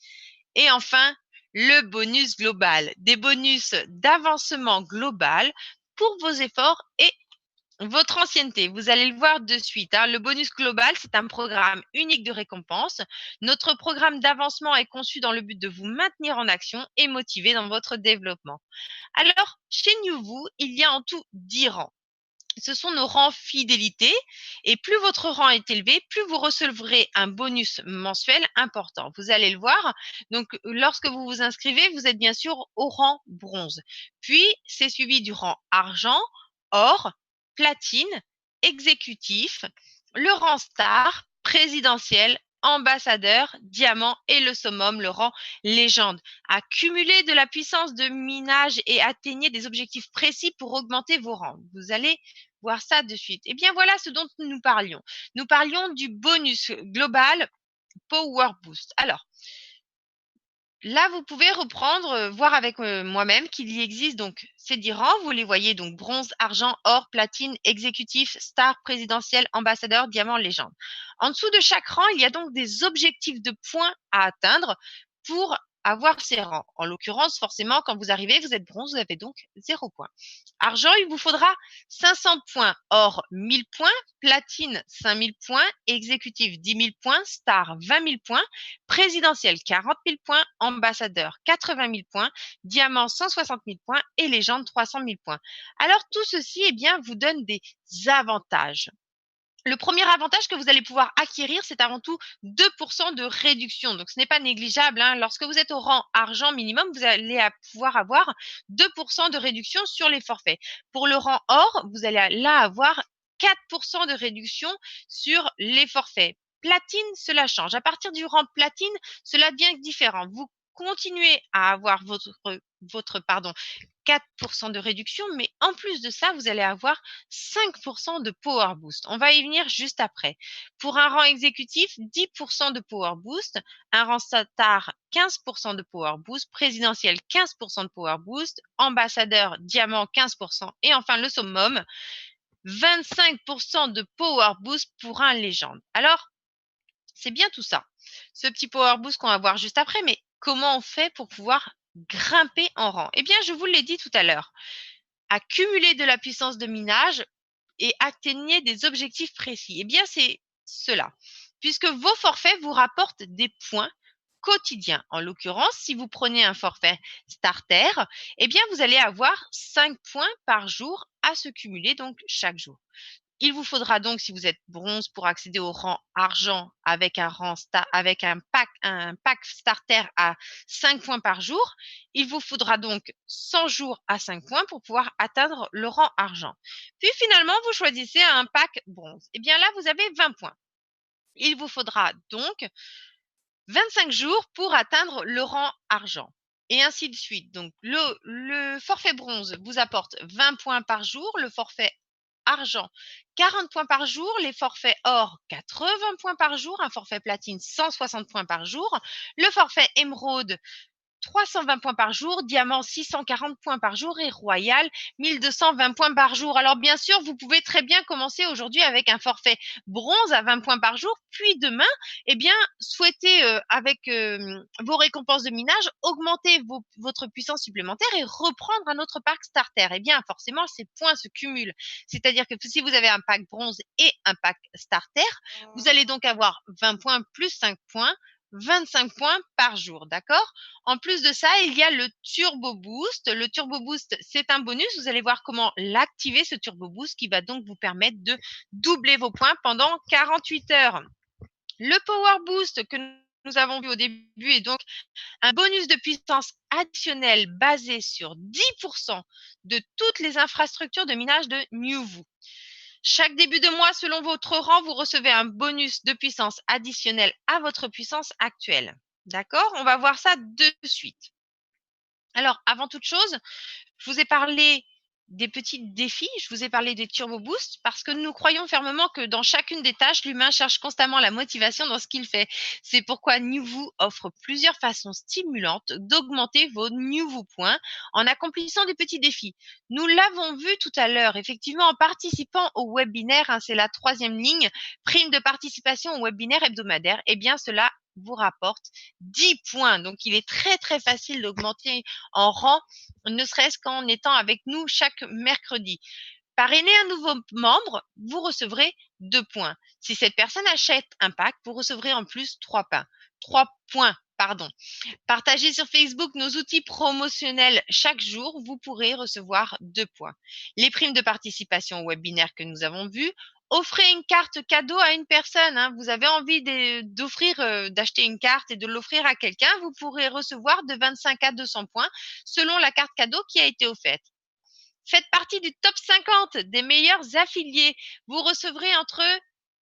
Et enfin, le bonus global, des bonus d'avancement global pour vos efforts et votre ancienneté. Vous allez le voir de suite, hein. Le bonus global, c'est un programme unique de récompense. Notre programme d'avancement est conçu dans le but de vous maintenir en action et motiver dans votre développement. Alors, chez NewVoo, il y a en tout 10 rangs. Ce sont nos rangs fidélité et plus votre rang est élevé, plus vous recevrez un bonus mensuel important. Vous allez le voir. Donc, lorsque vous vous inscrivez, vous êtes bien sûr au rang bronze. Puis, c'est suivi du rang argent, or, platine, exécutif, le rang star, présidentiel, ambassadeur, diamant et le summum, le rang légende. Accumulez de la puissance de minage et atteignez des objectifs précis pour augmenter vos rangs. Vous allez voir ça de suite. Eh bien, voilà ce dont nous parlions. Nous parlions du bonus global Power Boost. Alors, là, vous pouvez reprendre, voir avec moi-même qu'il y existe donc ces 10 rangs. Vous les voyez donc bronze, argent, or, platine, exécutif, star, présidentiel, ambassadeur, diamant, légende. En dessous de chaque rang, il y a donc des objectifs de points à atteindre pour avoir ces rangs. En l'occurrence, forcément, quand vous arrivez, vous êtes bronze, vous avez donc 0 points. Argent, il vous faudra 500 points, or 1000 points, platine 5000 points, exécutif 10 000 points, star 20 000 points, présidentiel 40 000 points, ambassadeur 80 000 points, diamant 160 000 points et légende 300 000 points. Alors tout ceci vous donne des avantages. Le premier avantage que vous allez pouvoir acquérir, c'est avant tout 2% de réduction. Donc, ce n'est pas négligeable, hein. Lorsque vous êtes au rang argent minimum, vous allez pouvoir avoir 2% de réduction sur les forfaits. Pour le rang or, vous allez là avoir 4% de réduction sur les forfaits. Platine, cela change. À partir du rang platine, cela devient différent. Vous continuez à avoir votre 4% de réduction, mais en plus de ça, vous allez avoir 5% de Power Boost. On va y venir juste après. Pour un rang exécutif, 10% de Power Boost, un rang star, 15% de Power Boost, présidentiel, 15% de Power Boost, ambassadeur, diamant, 15%, et enfin le summum, 25% de Power Boost pour un légende. Alors, c'est bien tout ça. Ce petit Power Boost qu'on va voir juste après, mais comment on fait pour pouvoir grimper en rang? Eh bien, je vous l'ai dit tout à l'heure. Accumuler de la puissance de minage et atteignez des objectifs précis. Eh bien, c'est cela. Puisque vos forfaits vous rapportent des points quotidiens. En l'occurrence, si vous prenez un forfait starter, eh bien, vous allez avoir 5 points par jour à se cumuler, donc chaque jour. Il vous faudra donc, si vous êtes bronze, pour accéder au rang argent avec un pack starter à 5 points par jour, il vous faudra donc 100 jours à 5 points pour pouvoir atteindre le rang argent. Puis finalement, vous choisissez un pack bronze. Eh bien là, vous avez 20 points. Il vous faudra donc 25 jours pour atteindre le rang argent. Et ainsi de suite. Donc, le forfait bronze vous apporte 20 points par jour, le forfait argent, 40 points par jour, les forfaits or, 80 points par jour, un forfait platine, 160 points par jour, le forfait émeraude, 320 points par jour, diamant 640 points par jour et royal 1220 points par jour. Alors bien sûr, vous pouvez très bien commencer aujourd'hui avec un forfait bronze à 20 points par jour, puis demain, eh bien, souhaitez avec vos récompenses de minage augmenter votre puissance supplémentaire et reprendre un autre pack starter. Eh bien, forcément, ces points se cumulent. C'est-à-dire que si vous avez un pack bronze et un pack starter, vous allez donc avoir 20 points plus 5 points, 25 points par jour, d'accord? En plus de ça, il y a le Turbo Boost. Le Turbo Boost, c'est un bonus. Vous allez voir comment l'activer, ce Turbo Boost, qui va donc vous permettre de doubler vos points pendant 48 heures. Le Power Boost que nous avons vu au début est donc un bonus de puissance additionnelle basé sur 10% de toutes les infrastructures de minage de NewVoo. Chaque début de mois, selon votre rang, vous recevez un bonus de puissance additionnelle à votre puissance actuelle. D'accord? On va voir ça de suite. Alors, avant toute chose, je vous ai parlé des petits défis, je vous ai parlé des Turbo Boost parce que nous croyons fermement que dans chacune des tâches, l'humain cherche constamment la motivation dans ce qu'il fait. C'est pourquoi NewVoo offre plusieurs façons stimulantes d'augmenter vos NewVoo points en accomplissant des petits défis. Nous l'avons vu tout à l'heure, effectivement, en participant au webinaire, c'est la 3e ligne, prime de participation au webinaire hebdomadaire, eh bien cela vous rapporte 10 points. Donc, il est très, très facile d'augmenter en rang, ne serait-ce qu'en étant avec nous chaque mercredi. Parrainer un nouveau membre, vous recevrez 2 points. Si cette personne achète un pack, vous recevrez en plus 3 points. Partagez sur Facebook nos outils promotionnels chaque jour, vous pourrez recevoir 2 points. Les primes de participation au webinaire que nous avons vues, offrez une carte cadeau à une personne. Vous avez envie d'acheter une carte et de l'offrir à quelqu'un, vous pourrez recevoir de 25 à 200 points selon la carte cadeau qui a été offerte. Faites partie du top 50 des meilleurs affiliés. Vous recevrez entre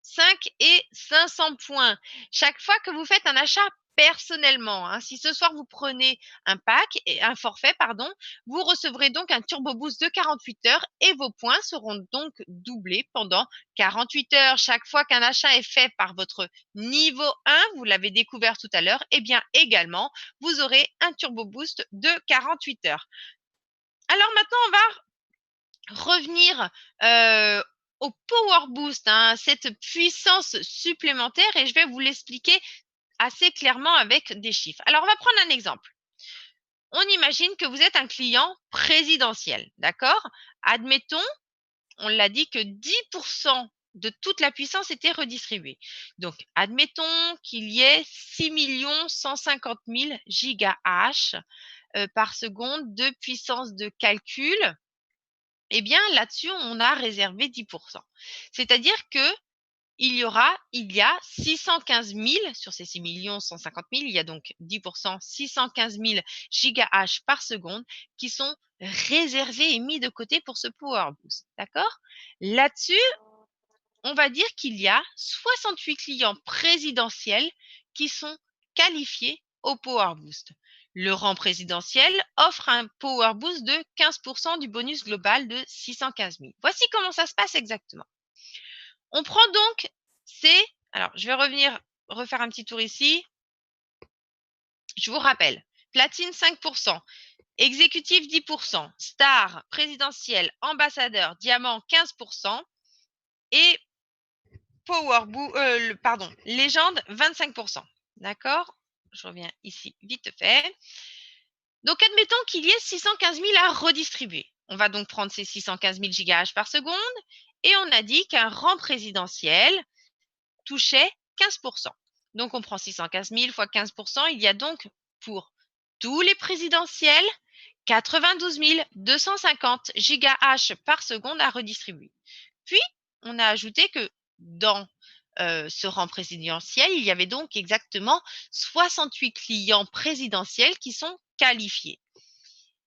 5 et 500 points. Chaque fois que vous faites un achat personnellement, si ce soir vous prenez un forfait, vous recevrez donc un Turbo Boost de 48 heures et vos points seront donc doublés pendant 48 heures. Chaque fois qu'un achat est fait par votre niveau 1, vous l'avez découvert tout à l'heure, eh bien également, vous aurez un Turbo Boost de 48 heures. Alors maintenant, on va revenir au Power Boost, cette puissance supplémentaire, et je vais vous l'expliquer assez clairement avec des chiffres. Alors, on va prendre un exemple. On imagine que vous êtes un client présidentiel, d'accord? Admettons, on l'a dit, que 10% de toute la puissance était redistribuée. Donc, admettons qu'il y ait 6 150 000 gigahash par seconde de puissance de calcul. Eh bien, là-dessus, on a réservé 10%. C'est-à-dire que il y a 615 000, sur ces 6 150 000, il y a donc 10%, 615 000 gigahash par seconde qui sont réservés et mis de côté pour ce Power Boost. D'accord? Là-dessus, on va dire qu'il y a 68 clients présidentiels qui sont qualifiés au Power Boost. Le rang présidentiel offre un Power Boost de 15% du bonus global de 615 000. Voici comment ça se passe exactement. On prend donc alors je vais refaire un petit tour ici. Je vous rappelle, platine 5%, exécutif 10%, star, présidentiel, ambassadeur, diamant 15% et légende 25%. D'accord? Je reviens ici vite fait. Donc, admettons qu'il y ait 615 000 à redistribuer. On va donc prendre ces 615 000 gigahash par seconde et on a dit qu'un rang présidentiel touchait 15%. Donc, on prend 615 000 fois 15%. Il y a donc pour tous les présidentiels 92 250 gigahash par seconde à redistribuer. Puis, on a ajouté que dans ce rang présidentiel, il y avait donc exactement 68 clients présidentiels qui sont qualifiés.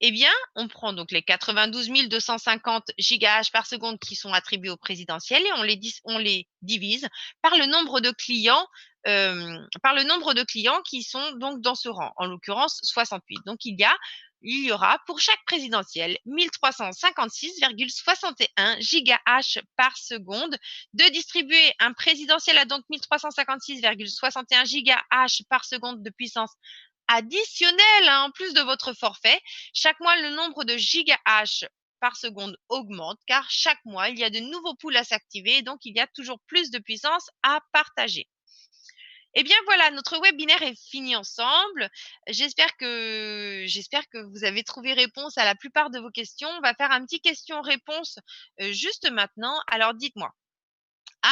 Eh bien, on prend donc les 92 250 gigahash par seconde qui sont attribués au présidentiel et on les divise par le nombre de clients qui sont donc dans ce rang, en l'occurrence 68. Donc il y aura pour chaque présidentiel 1356,61 gigahash par seconde. De distribuer un présidentiel à donc 1356,61 gigahash par seconde de puissance additionnelle en plus de votre forfait. Chaque mois, le nombre de gigahash par seconde augmente car chaque mois, il y a de nouveaux pools à s'activer, donc il y a toujours plus de puissance à partager. Eh bien voilà, notre webinaire est fini ensemble. J'espère que vous avez trouvé réponse à la plupart de vos questions. On va faire un petit question-réponse juste maintenant. Alors dites-moi,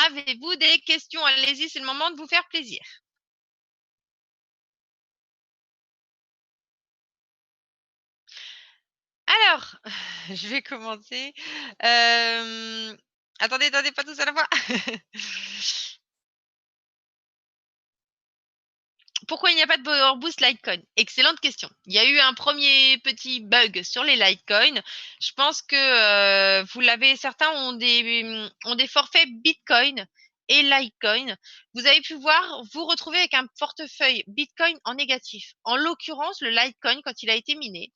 avez-vous des questions? Allez-y, c'est le moment de vous faire plaisir. Alors, je vais commencer. Attendez, pas tous à la fois. Pourquoi il n'y a pas de Power Boost Litecoin? Excellente question. Il y a eu un premier petit bug sur les Litecoin. Je pense que certains ont des forfaits Bitcoin et Litecoin. Vous avez pu vous retrouver avec un portefeuille Bitcoin en négatif. En l'occurrence, le Litecoin, quand il a été miné,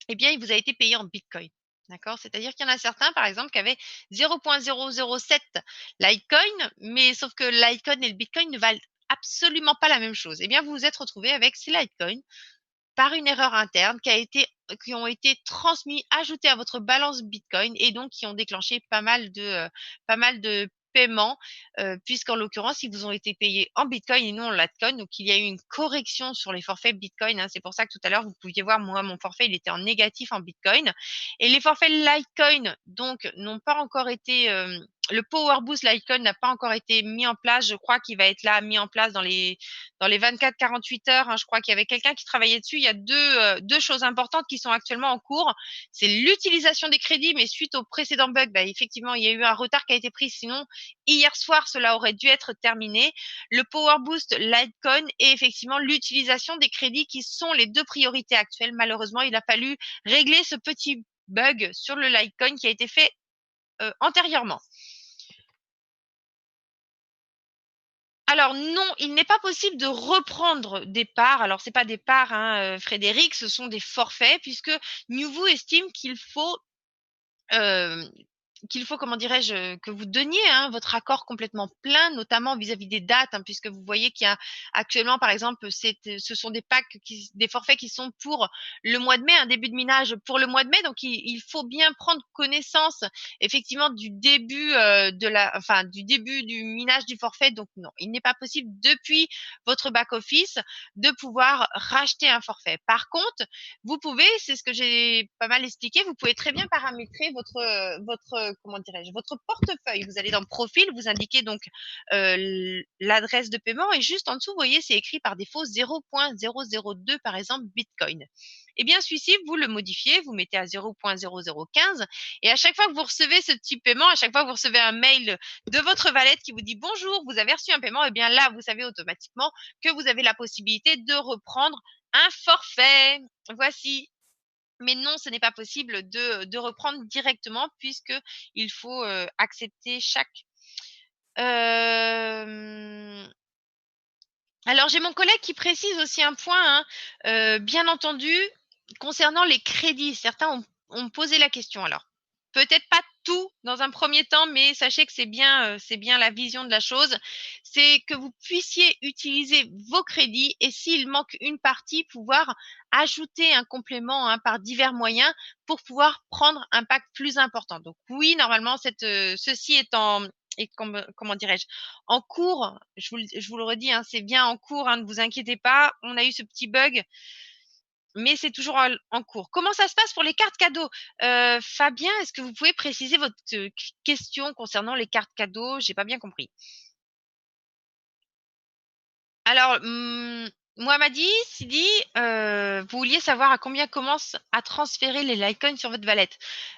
eh bien, il vous a été payé en Bitcoin. D'accord? C'est-à-dire qu'il y en a certains, par exemple, qui avaient 0,007 Litecoin, mais sauf que le Litecoin et le Bitcoin ne valent absolument pas la même chose. Eh bien, vous vous êtes retrouvé avec ces Litecoin par une erreur interne qui ont été transmis, ajoutés à votre balance Bitcoin et donc qui ont déclenché pas mal de paiements, puisqu'en l'occurrence, ils vous ont été payés en Bitcoin et non en Litecoin. Donc, il y a eu une correction sur les forfaits Bitcoin. Hein. C'est pour ça que tout à l'heure, vous pouviez voir, moi, mon forfait, il était en négatif en Bitcoin. Et les forfaits Litecoin, donc, n'ont pas encore été... le Power Boost Litecoin n'a pas encore été mis en place. Je crois qu'il va être là, mis en place dans les 24-48 heures. Hein. Je crois qu'il y avait quelqu'un qui travaillait dessus. Il y a deux choses importantes qui sont actuellement en cours. C'est l'utilisation des crédits, mais suite au précédent bug, effectivement, il y a eu un retard qui a été pris. Sinon, hier soir, cela aurait dû être terminé. Le Power Boost Litecoin et effectivement l'utilisation des crédits qui sont les deux priorités actuelles. Malheureusement, il a fallu régler ce petit bug sur le Litecoin qui a été fait antérieurement. Alors non, il n'est pas possible de reprendre des parts. Alors c'est pas des parts, hein, Frédéric, ce sont des forfaits puisque Newvoo estime comment dirais-je, que vous donniez votre accord complètement plein, notamment vis-à-vis des dates, hein, puisque vous voyez qu'il y a actuellement, par exemple, ce sont des des forfaits qui sont pour le mois de mai, un début de minage pour le mois de mai. Donc, il faut bien prendre connaissance, effectivement, du début du début du minage du forfait. Donc, non, il n'est pas possible depuis votre back-office de pouvoir racheter un forfait. Par contre, vous pouvez, c'est ce que j'ai pas mal expliqué, vous pouvez très bien paramétrer comment dirais-je, votre portefeuille. Vous allez dans profil, vous indiquez donc l'adresse de paiement et juste en dessous, vous voyez, c'est écrit par défaut 0.002 par exemple Bitcoin. Eh bien, celui-ci, vous le modifiez, vous mettez à 0.0015 et à chaque fois que vous recevez ce petit paiement, à chaque fois que vous recevez un mail de votre valet qui vous dit bonjour, vous avez reçu un paiement, eh bien là, vous savez automatiquement que vous avez la possibilité de reprendre un forfait. Voici. Mais non, ce n'est pas possible de reprendre directement puisque il faut accepter chaque. Alors, j'ai mon collègue qui précise aussi un point, bien entendu, concernant les crédits. Certains ont posé la question. Alors, peut-être pas tout dans un premier temps, mais sachez que c'est bien la vision de la chose. C'est que vous puissiez utiliser vos crédits et s'il manque une partie, pouvoir ajouter un complément par divers moyens pour pouvoir prendre un pack plus important. Donc oui, normalement, ceci est comment dirais-je, en cours. Je vous le redis, c'est bien en cours, ne vous inquiétez pas. On a eu ce petit bug, mais c'est toujours en cours. Comment ça se passe pour les cartes cadeaux? Fabien, est-ce que vous pouvez préciser votre question concernant les cartes cadeaux? J'ai pas bien compris. Alors, Mohamadi, Sidi, vous vouliez savoir à combien commence à transférer les Litecoin sur votre wallet.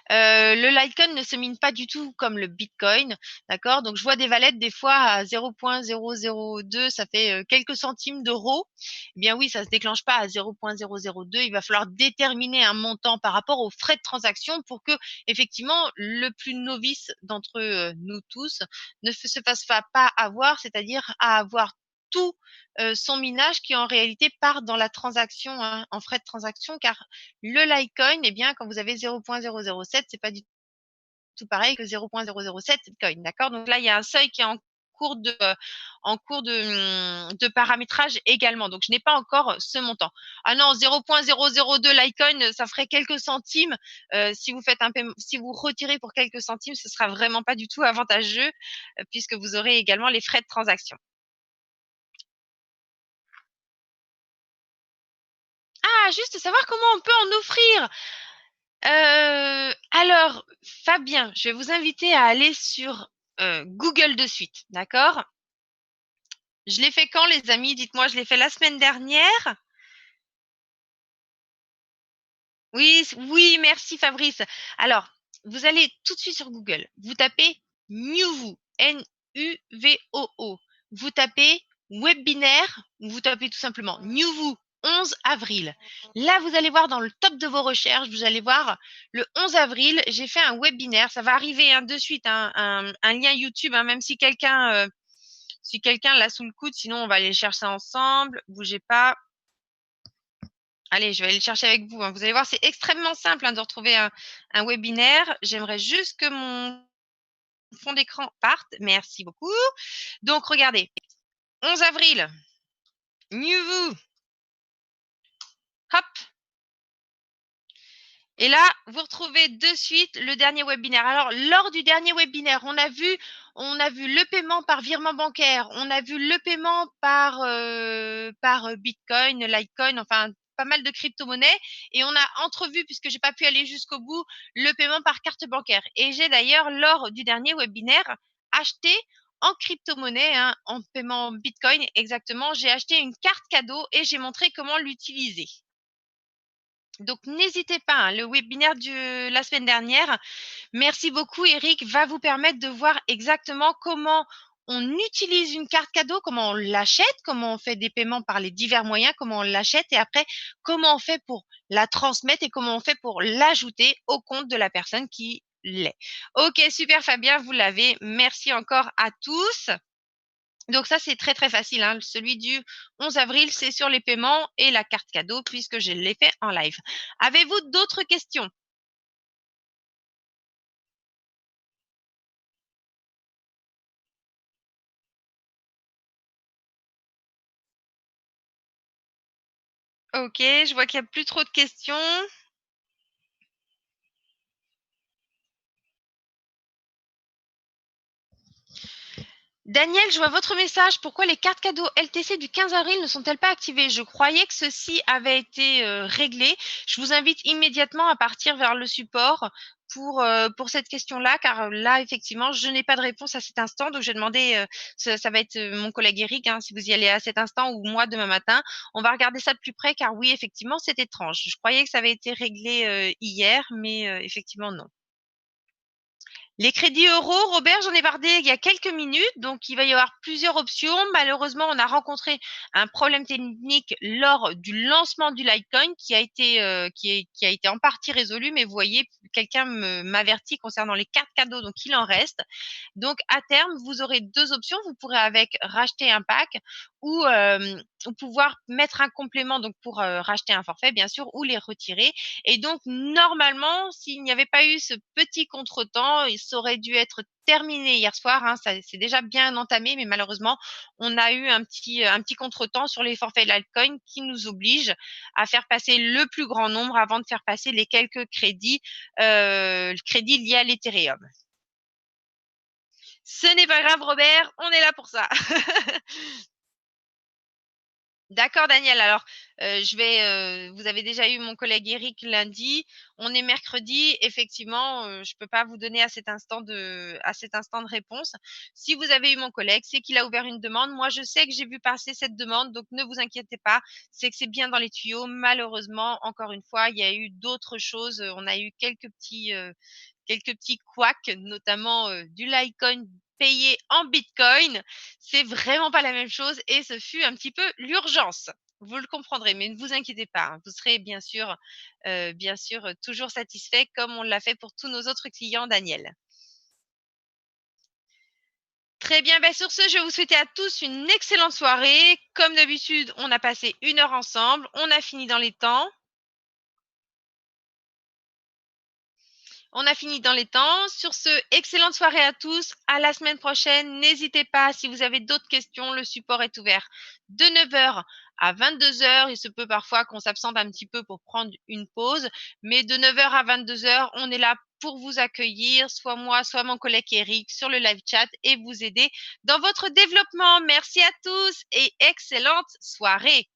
Le Litecoin ne se mine pas du tout comme le Bitcoin, d'accord? Donc je vois des wallets des fois à 0.002, ça fait quelques centimes d'euros. Eh bien oui, ça se déclenche pas à 0.002. Il va falloir déterminer un montant par rapport aux frais de transaction pour que effectivement le plus novice d'entre nous tous ne se fasse pas avoir, c'est-à-dire à avoir tout son minage qui en réalité part dans la transaction, hein, en frais de transaction, car le Litecoin, eh bien, quand vous avez 0.007, c'est pas du tout pareil que 0.007 Bitcoin, d'accord? Donc là, il y a un seuil qui est en cours de paramétrage également. Donc, je n'ai pas encore ce montant. Ah non, 0.002 Litecoin, ça ferait quelques centimes. Si vous faites un paiement, si vous retirez pour quelques centimes, ce sera vraiment pas du tout avantageux, puisque vous aurez également les frais de transaction. Ah, juste savoir comment on peut en offrir. Alors, Fabien, je vais vous inviter à aller sur Google de suite, d'accord? Je l'ai fait quand, les amis? Dites-moi, je l'ai fait la semaine dernière. Oui, oui, merci Fabrice. Alors, vous allez tout de suite sur Google. Vous tapez Nuvo, N-U-V-O-O. Vous tapez webinaire, vous tapez tout simplement Nuvo 11 avril. Là, vous allez voir dans le top de vos recherches, vous allez voir le 11 avril, j'ai fait un webinaire. Ça va arriver hein, de suite, hein, un lien YouTube, hein, même si quelqu'un l'a sous le coude, sinon on va aller le chercher ensemble. Bougez pas. Allez, je vais aller le chercher avec vous. Hein. Vous allez voir, c'est extrêmement simple hein, de retrouver un webinaire. J'aimerais juste que mon fond d'écran parte. Merci beaucoup. Donc, regardez. 11 avril. Nuvu. Hop. Et là, vous retrouvez de suite le dernier webinaire. Alors, lors du dernier webinaire, on a vu le paiement par virement bancaire, on a vu le paiement par Bitcoin, Litecoin, enfin pas mal de crypto-monnaies, et on a entrevu, puisque j'ai pas pu aller jusqu'au bout, le paiement par carte bancaire. Et j'ai d'ailleurs, lors du dernier webinaire, acheté en crypto-monnaie, hein, en paiement Bitcoin exactement, j'ai acheté une carte cadeau et j'ai montré comment l'utiliser. Donc, n'hésitez pas, hein, le webinaire de la semaine dernière, merci beaucoup Eric, va vous permettre de voir exactement comment on utilise une carte cadeau, comment on l'achète, comment on fait des paiements par les divers moyens, comment on l'achète et après, comment on fait pour la transmettre et comment on fait pour l'ajouter au compte de la personne qui l'est. Ok, super Fabien, vous l'avez. Merci encore à tous. Donc ça, c'est très, très facile. Hein. Celui du 11 avril, c'est sur les paiements et la carte cadeau puisque je l'ai fait en live. Avez-vous d'autres questions? Ok, je vois qu'il n'y a plus trop de questions. Daniel, je vois votre message. Pourquoi les cartes cadeaux LTC du 15 avril ne sont-elles pas activées? Je croyais que ceci avait été réglé. Je vous invite immédiatement à partir vers le support pour cette question-là, car là, effectivement, je n'ai pas de réponse à cet instant. Donc, j'ai demandé, ça va être mon collègue Eric, hein, si vous y allez à cet instant ou moi demain matin. On va regarder ça de plus près, car oui, effectivement, c'est étrange. Je croyais que ça avait été réglé hier, mais effectivement, non. Les crédits euros, Robert, j'en ai parlé il y a quelques minutes, donc il va y avoir plusieurs options. Malheureusement, on a rencontré un problème technique lors du lancement du Litecoin qui a été en partie résolu, mais vous voyez, quelqu'un m'avertit concernant les cartes cadeaux, donc il en reste. Donc à terme, vous aurez deux options. Vous pourrez avec racheter un pack ou pouvoir mettre un complément donc pour racheter un forfait, bien sûr, ou les retirer. Et donc, normalement, s'il n'y avait pas eu ce petit contretemps, ça aurait dû être terminé hier soir. Hein, ça c'est déjà bien entamé, mais malheureusement, on a eu un petit contretemps sur les forfaits Litecoin qui nous oblige à faire passer le plus grand nombre avant de faire passer les quelques crédits liés à l'Ethereum. Ce n'est pas grave, Robert, on est là pour ça. D'accord, Daniel. Alors, vous avez déjà eu mon collègue Eric lundi. On est mercredi. Effectivement, je peux pas vous donner à cet instant de réponse. Si vous avez eu mon collègue, c'est qu'il a ouvert une demande. Moi, je sais que j'ai vu passer cette demande, donc ne vous inquiétez pas. C'est que c'est bien dans les tuyaux. Malheureusement, encore une fois, il y a eu d'autres choses. On a eu quelques petits couacs, notamment du Litecoin payé en Bitcoin. C'est vraiment pas la même chose et ce fut un petit peu l'urgence. Vous le comprendrez, mais ne vous inquiétez pas, hein. Vous serez bien sûr toujours satisfait comme on l'a fait pour tous nos autres clients, Daniel. Très bien, sur ce, je vais vous souhaiter à tous une excellente soirée. Comme d'habitude, on a passé 1 heure ensemble, on a fini dans les temps. On a fini dans les temps. Sur ce, excellente soirée à tous. À la semaine prochaine. N'hésitez pas, si vous avez d'autres questions, le support est ouvert de 9 h à 22 h. Il se peut parfois qu'on s'absente un petit peu pour prendre une pause, mais de 9 h à 22 h, on est là pour vous accueillir, soit moi, soit mon collègue Eric sur le live chat et vous aider dans votre développement. Merci à tous et excellente soirée.